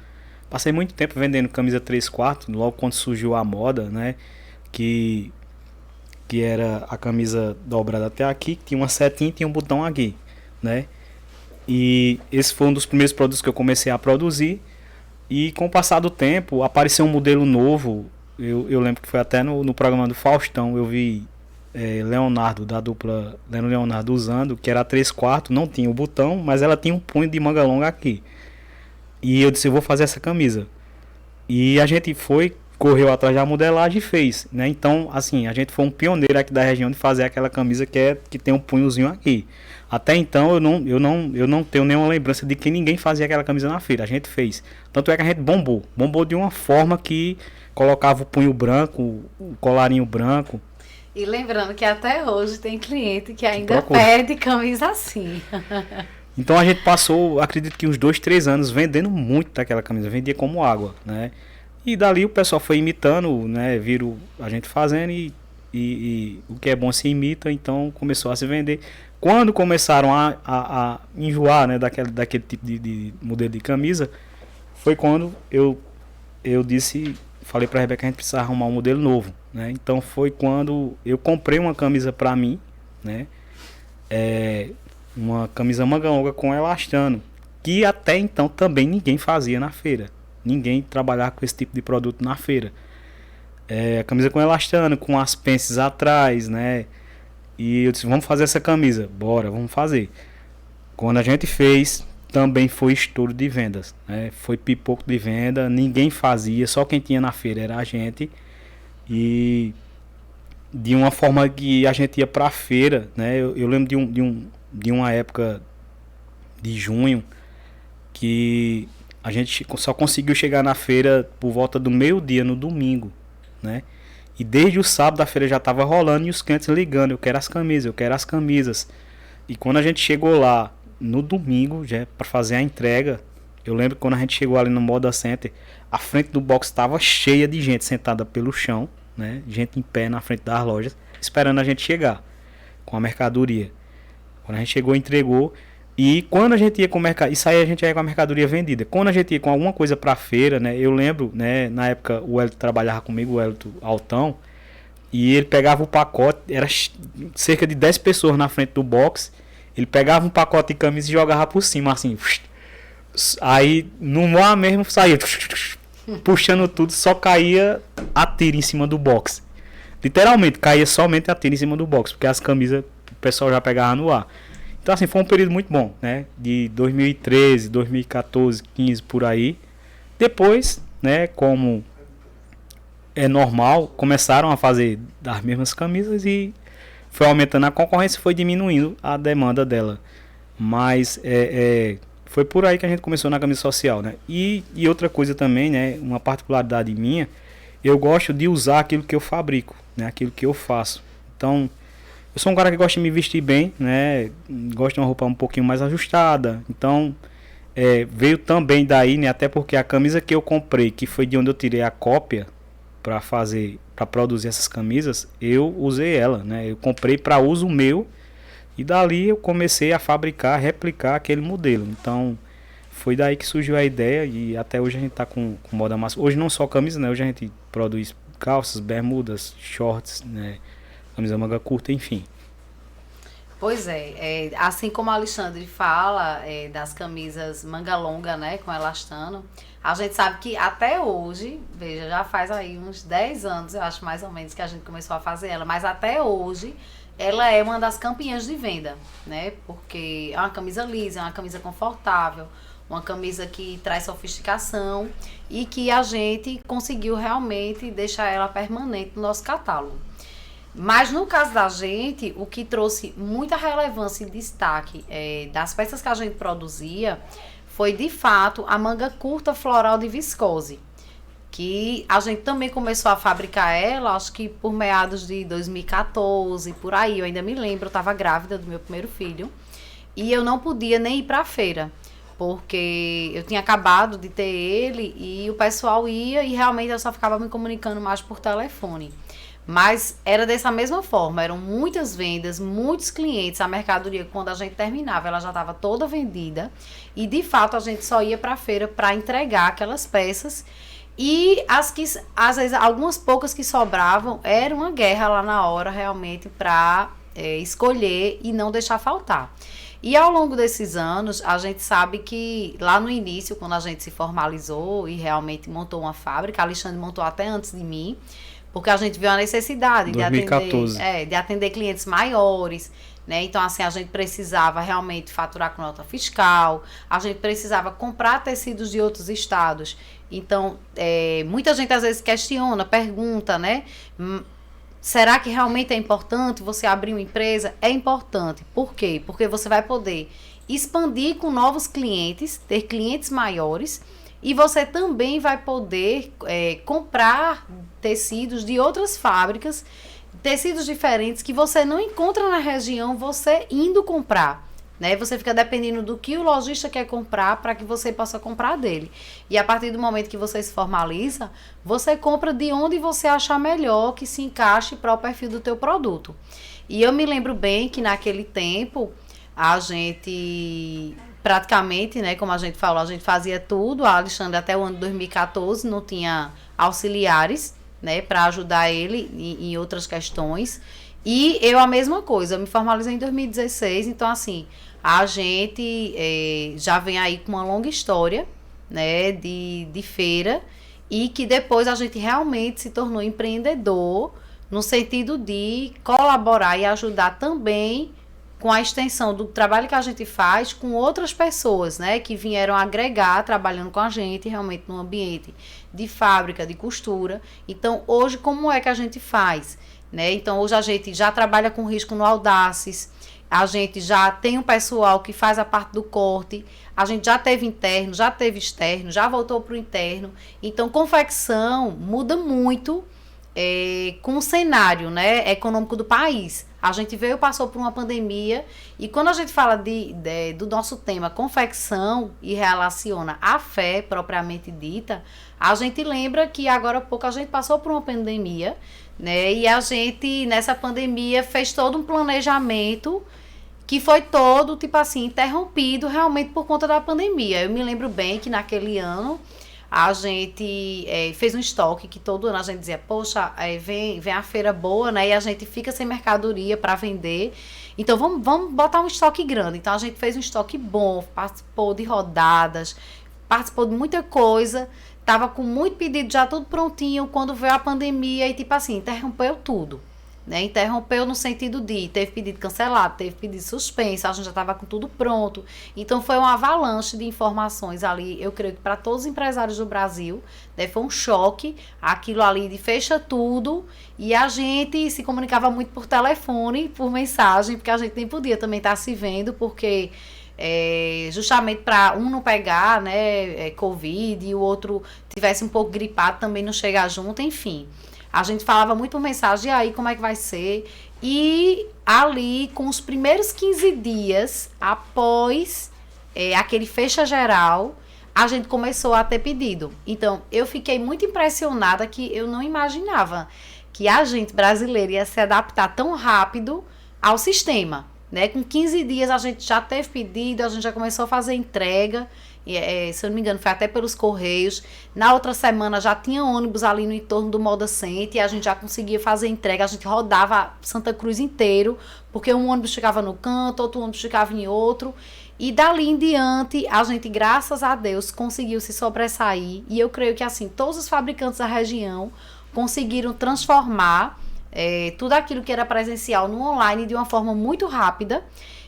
Passei muito tempo vendendo camisa 3/4, logo quando surgiu a moda, né? Que era a camisa dobrada até aqui, que tinha uma setinha e tinha um botão aqui, né? E esse foi um dos primeiros produtos que eu comecei a produzir. E com o passar do tempo, apareceu um modelo novo. Eu lembro que foi até no programa do Faustão, eu vi Leonardo, da dupla Leonardo usando, que era a 3/4, não tinha o botão, mas ela tinha um punho de manga longa aqui. E eu disse, eu vou fazer essa camisa. E a gente correu atrás da modelagem e fez, né? Então, assim, a gente foi um pioneiro aqui da região de fazer aquela camisa que tem um punhozinho aqui. Até então eu não tenho nenhuma lembrança de que ninguém fazia aquela camisa na feira. A gente fez. Tanto é que a gente bombou de uma forma que colocava o punho branco, o colarinho branco. E lembrando que até hoje tem cliente que ainda pede camisa assim. Então a gente passou, acredito que uns 2, 3 anos vendendo muito daquela camisa, vendia como água, né? E dali o pessoal foi imitando, né? Viram a gente fazendo e o que é bom se imita, então começou a se vender. Quando começaram a enjoar, né, daquele tipo de modelo de camisa, foi quando eu disse, falei pra Rebeca que a gente precisava arrumar um modelo novo, né? Então foi quando eu comprei uma camisa pra mim, né? Uma camisa manga longa com elastano, que até então também ninguém fazia na feira. Ninguém trabalhava com esse tipo de produto na feira. A camisa com elastano, com as pences atrás, né? E eu disse, vamos fazer essa camisa. Bora, vamos fazer. Quando a gente fez, também foi estouro de vendas, né? Foi pipoco de venda, ninguém fazia, só quem tinha na feira era a gente. E de uma forma que a gente ia pra feira, né? Eu lembro de uma época de junho que a gente só conseguiu chegar na feira por volta do meio-dia no domingo, né? E desde o sábado a feira já estava rolando e os clientes ligando, eu quero as camisas, eu quero as camisas. E quando a gente chegou lá no domingo, já para fazer a entrega, eu lembro que quando a gente chegou ali no Moda Center, a frente do box estava cheia de gente sentada pelo chão, né? Gente em pé na frente das lojas, esperando a gente chegar com a mercadoria. Quando a gente chegou, entregou. E quando a gente ia com isso aí a gente ia com a mercadoria vendida. Quando a gente ia com alguma coisa pra feira, né? Eu lembro, né? Na época o Elton trabalhava comigo, o Elton Altão. E ele pegava o pacote, era cerca de 10 pessoas na frente do box. Ele pegava um pacote de camisa e jogava por cima, assim. Aí no ar mesmo saía, puxando tudo, só caía a tira em cima do box. Literalmente, caía somente a tira em cima do box, porque as camisas o pessoal já pegava no ar. Então assim, foi um período muito bom, né? De 2013, 2014, 15 por aí. Depois, né, como é normal, começaram a fazer das mesmas camisas e foi aumentando a concorrência, foi diminuindo a demanda dela. Mas foi por aí que a gente começou na camisa social, né? E outra coisa também, né, uma particularidade minha, eu gosto de usar aquilo que eu fabrico, né, aquilo que eu faço. Então, eu sou um cara que gosta de me vestir bem, né? Gosto de uma roupa um pouquinho mais ajustada. Então, veio também daí, né? Até porque a camisa que eu comprei, que foi de onde eu tirei a cópia para produzir essas camisas, eu usei ela, né? Eu comprei para uso meu e dali eu comecei a fabricar, replicar aquele modelo. Então, foi daí que surgiu a ideia e até hoje a gente tá com moda massa. Hoje não só camisa, né? Hoje a gente produz calças, bermudas, shorts, né? Camisa manga curta, enfim. Pois assim como o Alexandre fala das camisas manga longa, né, com elastano, a gente sabe que até hoje, veja, já faz aí uns 10 anos, eu acho mais ou menos, que a gente começou a fazer ela, mas até hoje ela é uma das campeãs de venda, né, porque é uma camisa lisa, é uma camisa confortável, uma camisa que traz sofisticação e que a gente conseguiu realmente deixar ela permanente no nosso catálogo. Mas no caso da gente, o que trouxe muita relevância e destaque das peças que a gente produzia foi de fato a manga curta floral de viscose, que a gente também começou a fabricar ela, acho que por meados de 2014, por aí, eu ainda me lembro, eu estava grávida do meu primeiro filho e eu não podia nem ir para a feira, porque eu tinha acabado de ter ele e o pessoal ia e realmente eu só ficava me comunicando mais por telefone. Mas era dessa mesma forma, eram muitas vendas, muitos clientes, a mercadoria quando a gente terminava ela já estava toda vendida e de fato a gente só ia para a feira para entregar aquelas peças e as que às vezes algumas poucas que sobravam era uma guerra lá na hora realmente para escolher e não deixar faltar. E ao longo desses anos, a gente sabe que lá no início, quando a gente se formalizou e realmente montou uma fábrica, a Alexandre montou até antes de mim, porque a gente viu a necessidade 2014. de atender clientes maiores, né? Então, assim, a gente precisava realmente faturar com nota fiscal, a gente precisava comprar tecidos de outros estados. Então, muita gente às vezes questiona, pergunta, né? Será que realmente é importante você abrir uma empresa? É importante. Por quê? Porque você vai poder expandir com novos clientes, ter clientes maiores, e você também vai poder comprar tecidos de outras fábricas, tecidos diferentes que você não encontra na região, você indo comprar. né? Você fica dependendo do que o lojista quer comprar para que você possa comprar dele. E a partir do momento que você se formaliza, você compra de onde você achar melhor, que se encaixe para o perfil do teu produto. E eu me lembro bem que naquele tempo a gente praticamente, né, como a gente falou, a gente fazia tudo. A Alexandre até o ano de 2014 não tinha auxiliares, né, para ajudar ele em outras questões. E eu a mesma coisa, eu me formalizei em 2016, então assim, a gente já vem aí com uma longa história, né, de feira, e que depois a gente realmente se tornou empreendedor no sentido de colaborar e ajudar também com a extensão do trabalho que a gente faz com outras pessoas, né, que vieram agregar trabalhando com a gente realmente no ambiente de fábrica, de costura. Então, hoje, como é que a gente faz? Né? Então, hoje a gente já trabalha com risco no Audaces, a gente já tem um pessoal que faz a parte do corte, a gente já teve interno, já teve externo, já voltou para o interno. Então, confecção muda muito com o cenário, né, econômico do país. A gente passou por uma pandemia, e quando a gente fala do nosso tema confecção e relaciona a fé propriamente dita, a gente lembra que agora há pouco a gente passou por uma pandemia, né, e a gente nessa pandemia fez todo um planejamento que foi todo, tipo assim, interrompido realmente por conta da pandemia. Eu me lembro bem que naquele ano a gente fez um estoque que todo ano a gente dizia, poxa, vem a feira boa, né? E a gente fica sem mercadoria para vender. Então vamos botar um estoque grande. Então a gente fez um estoque bom, participou de rodadas, participou de muita coisa, tava com muito pedido já tudo prontinho quando veio a pandemia e tipo assim, interrompeu tudo. Né? Interrompeu no sentido de teve pedido cancelado, teve pedido suspenso, a gente já estava com tudo pronto. Então foi uma avalanche de informações ali, eu creio que para todos os empresários do Brasil, né? Foi um choque, aquilo ali de fecha tudo, e a gente se comunicava muito por telefone, por mensagem, porque a gente nem podia também estar se vendo, porque justamente para um não pegar, né, Covid, e o outro tivesse um pouco gripado também não chegar junto, enfim. A gente falava muito por mensagem, e aí, como é que vai ser? E ali, com os primeiros 15 dias, após aquele fecha geral, a gente começou a ter pedido. Então, eu fiquei muito impressionada que eu não imaginava que a gente brasileira ia se adaptar tão rápido ao sistema. Né? Com 15 dias a gente já teve pedido, a gente já começou a fazer entrega. Se eu não me engano, foi até pelos Correios. Na outra semana já tinha ônibus ali no entorno do Moda Center e a gente já conseguia fazer entrega. A gente rodava Santa Cruz inteiro, porque um ônibus ficava no canto, outro ônibus ficava em outro. E dali em diante, a gente, graças a Deus, conseguiu se sobressair. E eu creio que, assim, todos os fabricantes da região conseguiram transformar tudo aquilo que era presencial no online de uma forma muito rápida.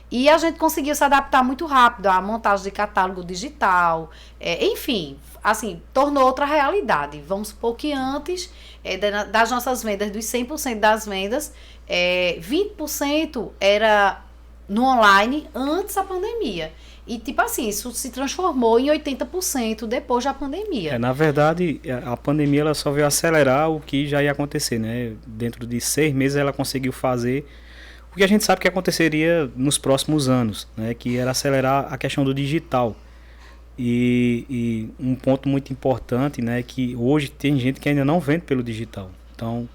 E a gente conseguiu se adaptar muito rápido à montagem de catálogo digital, enfim, assim, tornou outra realidade. Vamos supor que antes das nossas vendas, dos 100% das vendas, 20% era no online antes da pandemia. E, tipo assim, isso se transformou em 80% depois da pandemia. Na verdade, a pandemia ela só veio acelerar o que já ia acontecer, né? Dentro de 6 meses ela conseguiu fazer o que a gente sabe que aconteceria nos próximos anos, né? Que era acelerar a questão do digital. E um ponto muito importante, né? Que hoje tem gente que ainda não vende pelo digital. Então,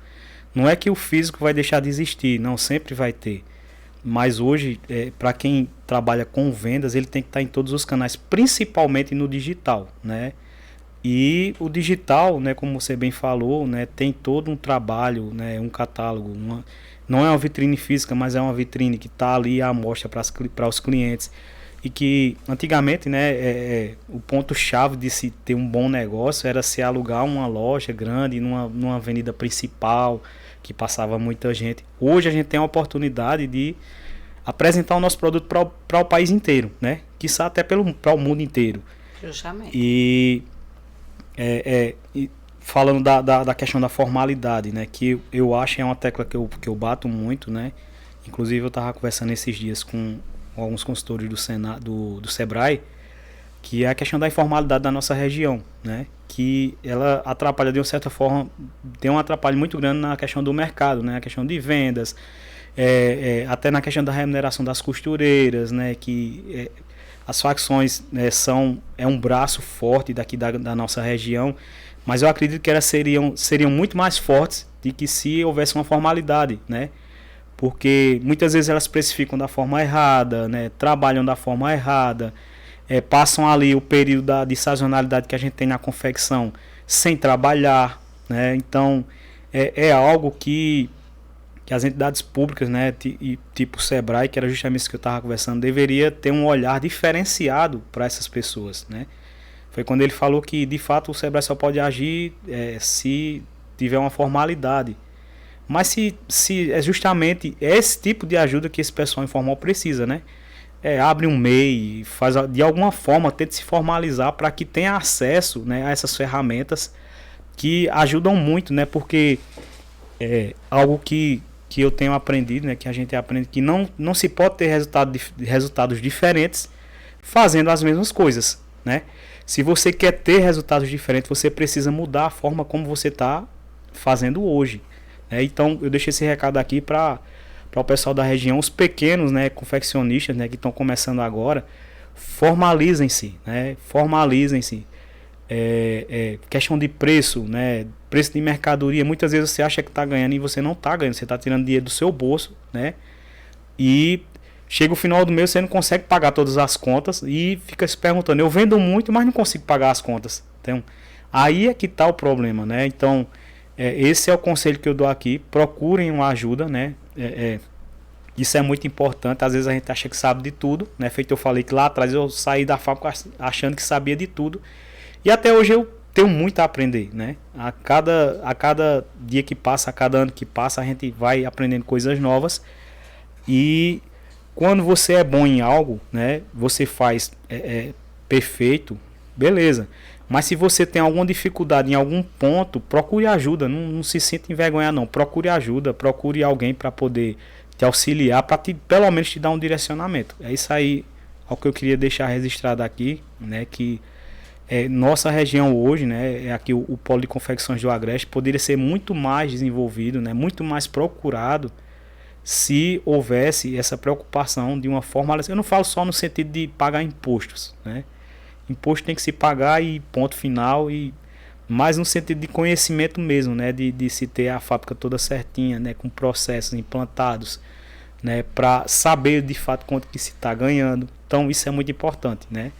não é que o físico vai deixar de existir, não, sempre vai ter. Mas hoje, para quem trabalha com vendas, ele tem que estar em todos os canais, principalmente no digital, né? E o digital, né, como você bem falou, né, tem todo um trabalho, né, um catálogo, não é uma vitrine física, mas é uma vitrine que está ali à mostra para os clientes. E que antigamente, né, o ponto-chave de se ter um bom negócio era se alugar uma loja grande numa avenida principal, que passava muita gente. Hoje a gente tem a oportunidade de apresentar o nosso produto para o país inteiro, né? Quiçá até para o mundo inteiro. Justamente. E falando da questão da formalidade, né? Que eu acho é uma tecla que eu bato muito, né? Inclusive eu estava conversando esses dias com alguns consultores do Sebrae, que é a questão da informalidade da nossa região, né? Que ela atrapalha de uma certa forma, tem um atrapalho muito grande na questão do mercado, né? A questão de vendas. até na questão da remuneração das costureiras, né, que as facções, né, é um braço forte daqui da nossa região, mas eu acredito que elas seriam muito mais fortes de que se houvesse uma formalidade, né? Porque muitas vezes elas precificam da forma errada, né? Trabalham da forma errada, passam ali o período de sazonalidade que a gente tem na confecção sem trabalhar, né? Então é algo que as entidades públicas, né, tipo o Sebrae, que era justamente isso que eu estava conversando, deveria ter um olhar diferenciado para essas pessoas, né? Foi quando ele falou que de fato o Sebrae só pode agir se tiver uma formalidade. Mas se é justamente esse tipo de ajuda que esse pessoal informal precisa, né? Abre um MEI, faz de alguma forma, tenta se formalizar para que tenha acesso, né, a essas ferramentas que ajudam muito, né? Porque algo que eu tenho aprendido, né, que a gente aprende, que não se pode ter resultados diferentes fazendo as mesmas coisas, né? Se você quer ter resultados diferentes, você precisa mudar a forma como você está fazendo hoje. Então eu deixei esse recado aqui para o pessoal da região, os pequenos, né, confeccionistas, né, que estão começando agora, formalizem-se, né, formalizem-se. Questão de preço, né, preço de mercadoria, muitas vezes você acha que está ganhando e você não está ganhando, você está tirando dinheiro do seu bolso, né, e chega o final do mês, você não consegue pagar todas as contas e fica se perguntando, eu vendo muito, mas não consigo pagar as contas. Então, aí é que está o problema, né? Então, esse é o conselho que eu dou aqui, procurem uma ajuda, né? Isso é muito importante, às vezes a gente acha que sabe de tudo, né? Feito eu falei que lá atrás eu saí da fábrica achando que sabia de tudo, e até hoje eu tenho muito a aprender, né? A cada dia que passa, a cada ano que passa, a gente vai aprendendo coisas novas, e quando você é bom em algo, né, você faz perfeito, beleza. Mas se você tem alguma dificuldade em algum ponto, procure ajuda. Não se sinta envergonhado, não. Procure ajuda, procure alguém para poder te auxiliar, para pelo menos te dar um direcionamento. É isso aí, é o que eu queria deixar registrado aqui, né, que nossa região hoje, né, aqui o Polo de Confecções do Agreste, poderia ser muito mais desenvolvido, né, muito mais procurado, se houvesse essa preocupação de uma forma. Eu não falo só no sentido de pagar impostos, né? Imposto tem que se pagar e ponto final, mas no sentido de conhecimento mesmo, né? De se ter a fábrica toda certinha, né? Com processos implantados, né? Para saber de fato quanto que se está ganhando. Então isso é muito importante, né?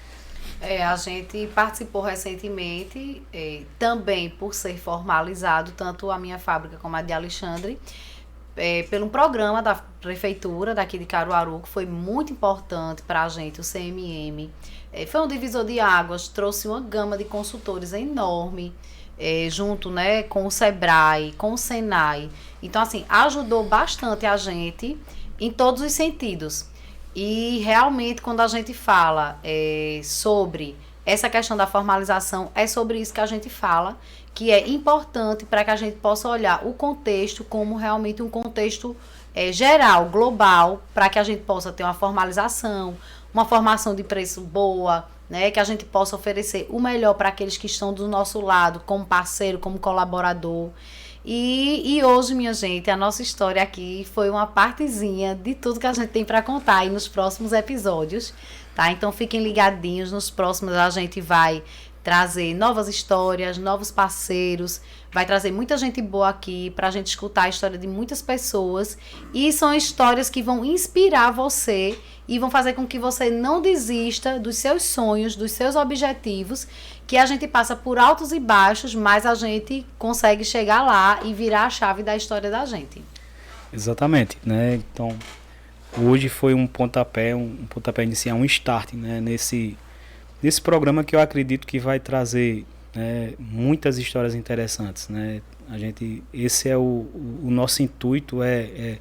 A gente participou recentemente, também por ser formalizado, tanto a minha fábrica como a de Alexandre, pelo programa da prefeitura daqui de Caruaru, que foi muito importante para a gente, o CMM. Foi um divisor de águas, trouxe uma gama de consultores enorme, junto, né, com o Sebrae, com o Senai. Então, assim, ajudou bastante a gente em todos os sentidos. E realmente, quando a gente fala sobre essa questão da formalização, é sobre isso que a gente fala, que é importante para que a gente possa olhar o contexto como realmente um contexto geral, global, para que a gente possa ter uma formalização, uma formação de preço boa, né, que a gente possa oferecer o melhor para aqueles que estão do nosso lado, como parceiro, como colaborador. E hoje, minha gente, a nossa história aqui foi uma partezinha de tudo que a gente tem para contar aí nos próximos episódios, tá? Então fiquem ligadinhos, nos próximos a gente vai trazer novas histórias, novos parceiros, vai trazer muita gente boa aqui pra gente escutar a história de muitas pessoas, e são histórias que vão inspirar você e vão fazer com que você não desista dos seus sonhos, dos seus objetivos, que a gente passa por altos e baixos, mas a gente consegue chegar lá e virar a chave da história da gente. Exatamente, né? Então, hoje foi um pontapé inicial, um start, né, nesse programa que eu acredito que vai trazer, né, muitas histórias interessantes, né? Esse é o nosso intuito, é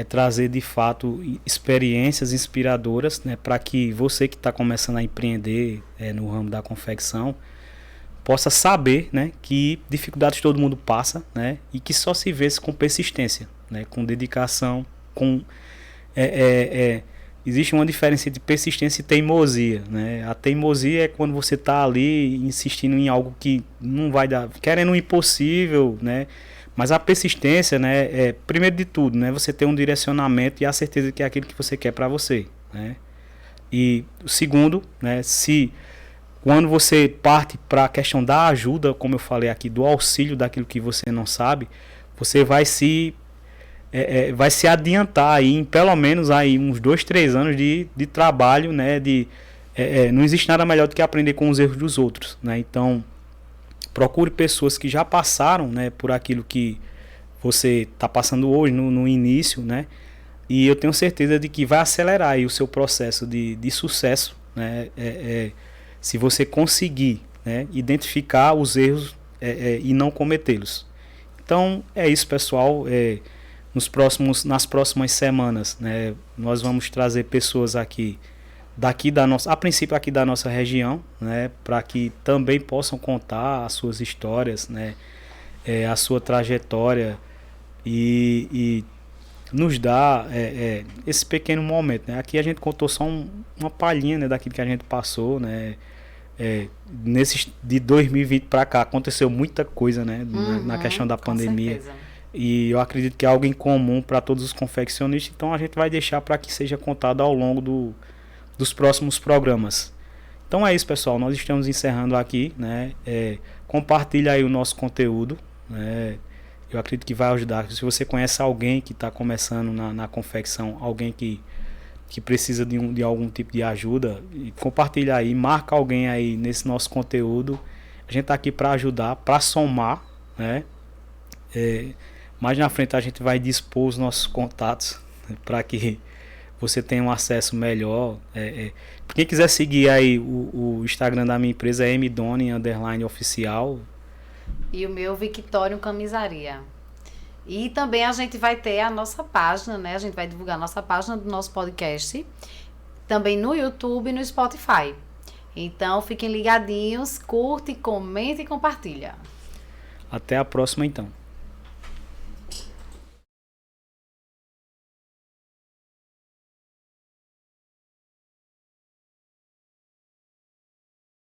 trazer de fato experiências inspiradoras, né, para que você que está começando a empreender no ramo da confecção possa saber, né, que dificuldades todo mundo passa, né, e que só se vence com persistência, né, com dedicação, com existe uma diferença entre persistência e teimosia, né? A teimosia é quando você está ali insistindo em algo que não vai dar, querendo o impossível, né? Mas a persistência, né, primeiro de tudo, né, você ter um direcionamento e a certeza de que é aquilo que você quer para você, né? E o segundo, né, se quando você parte para a questão da ajuda, como eu falei aqui, do auxílio daquilo que você não sabe, você vai se adiantar aí em pelo menos aí uns 2, 3 anos de trabalho, né? Não existe nada melhor do que aprender com os erros dos outros, né? Então, procure pessoas que já passaram, né, por aquilo que você está passando hoje, no início, né? E eu tenho certeza de que vai acelerar aí o seu processo de sucesso, né? Se você conseguir, né, identificar os erros e não cometê-los. Então, é isso, pessoal. Nas próximas semanas, né, nós vamos trazer pessoas aqui a princípio aqui da nossa região, né, para que também possam contar as suas histórias, né, a sua trajetória e nos dar esse pequeno momento, né. Aqui a gente contou só uma palhinha, né, daquilo que a gente passou, né. De 2020 para cá aconteceu muita coisa, né, na questão da pandemia. Certeza. E eu acredito que é algo em comum para todos os confeccionistas, então a gente vai deixar para que seja contado ao longo dos próximos programas. Então é isso, pessoal, nós estamos encerrando aqui, né? Compartilha aí o nosso conteúdo, né? Eu acredito que vai ajudar. Se você conhece alguém que está começando na confecção, alguém que precisa de algum tipo de ajuda, compartilha aí, marca alguém aí nesse nosso conteúdo. A gente está aqui para ajudar, para somar, né? Mais na frente a gente vai dispor os nossos contatos, né, para que você tenha um acesso melhor. Quem quiser seguir aí o Instagram da minha empresa é mdoni_oficial. E o meu Victório Camisaria. E também a gente vai ter a nossa página, né? A gente vai divulgar a nossa página do nosso podcast, também no YouTube e no Spotify. Então fiquem ligadinhos, curte, comente e compartilha. Até a próxima então.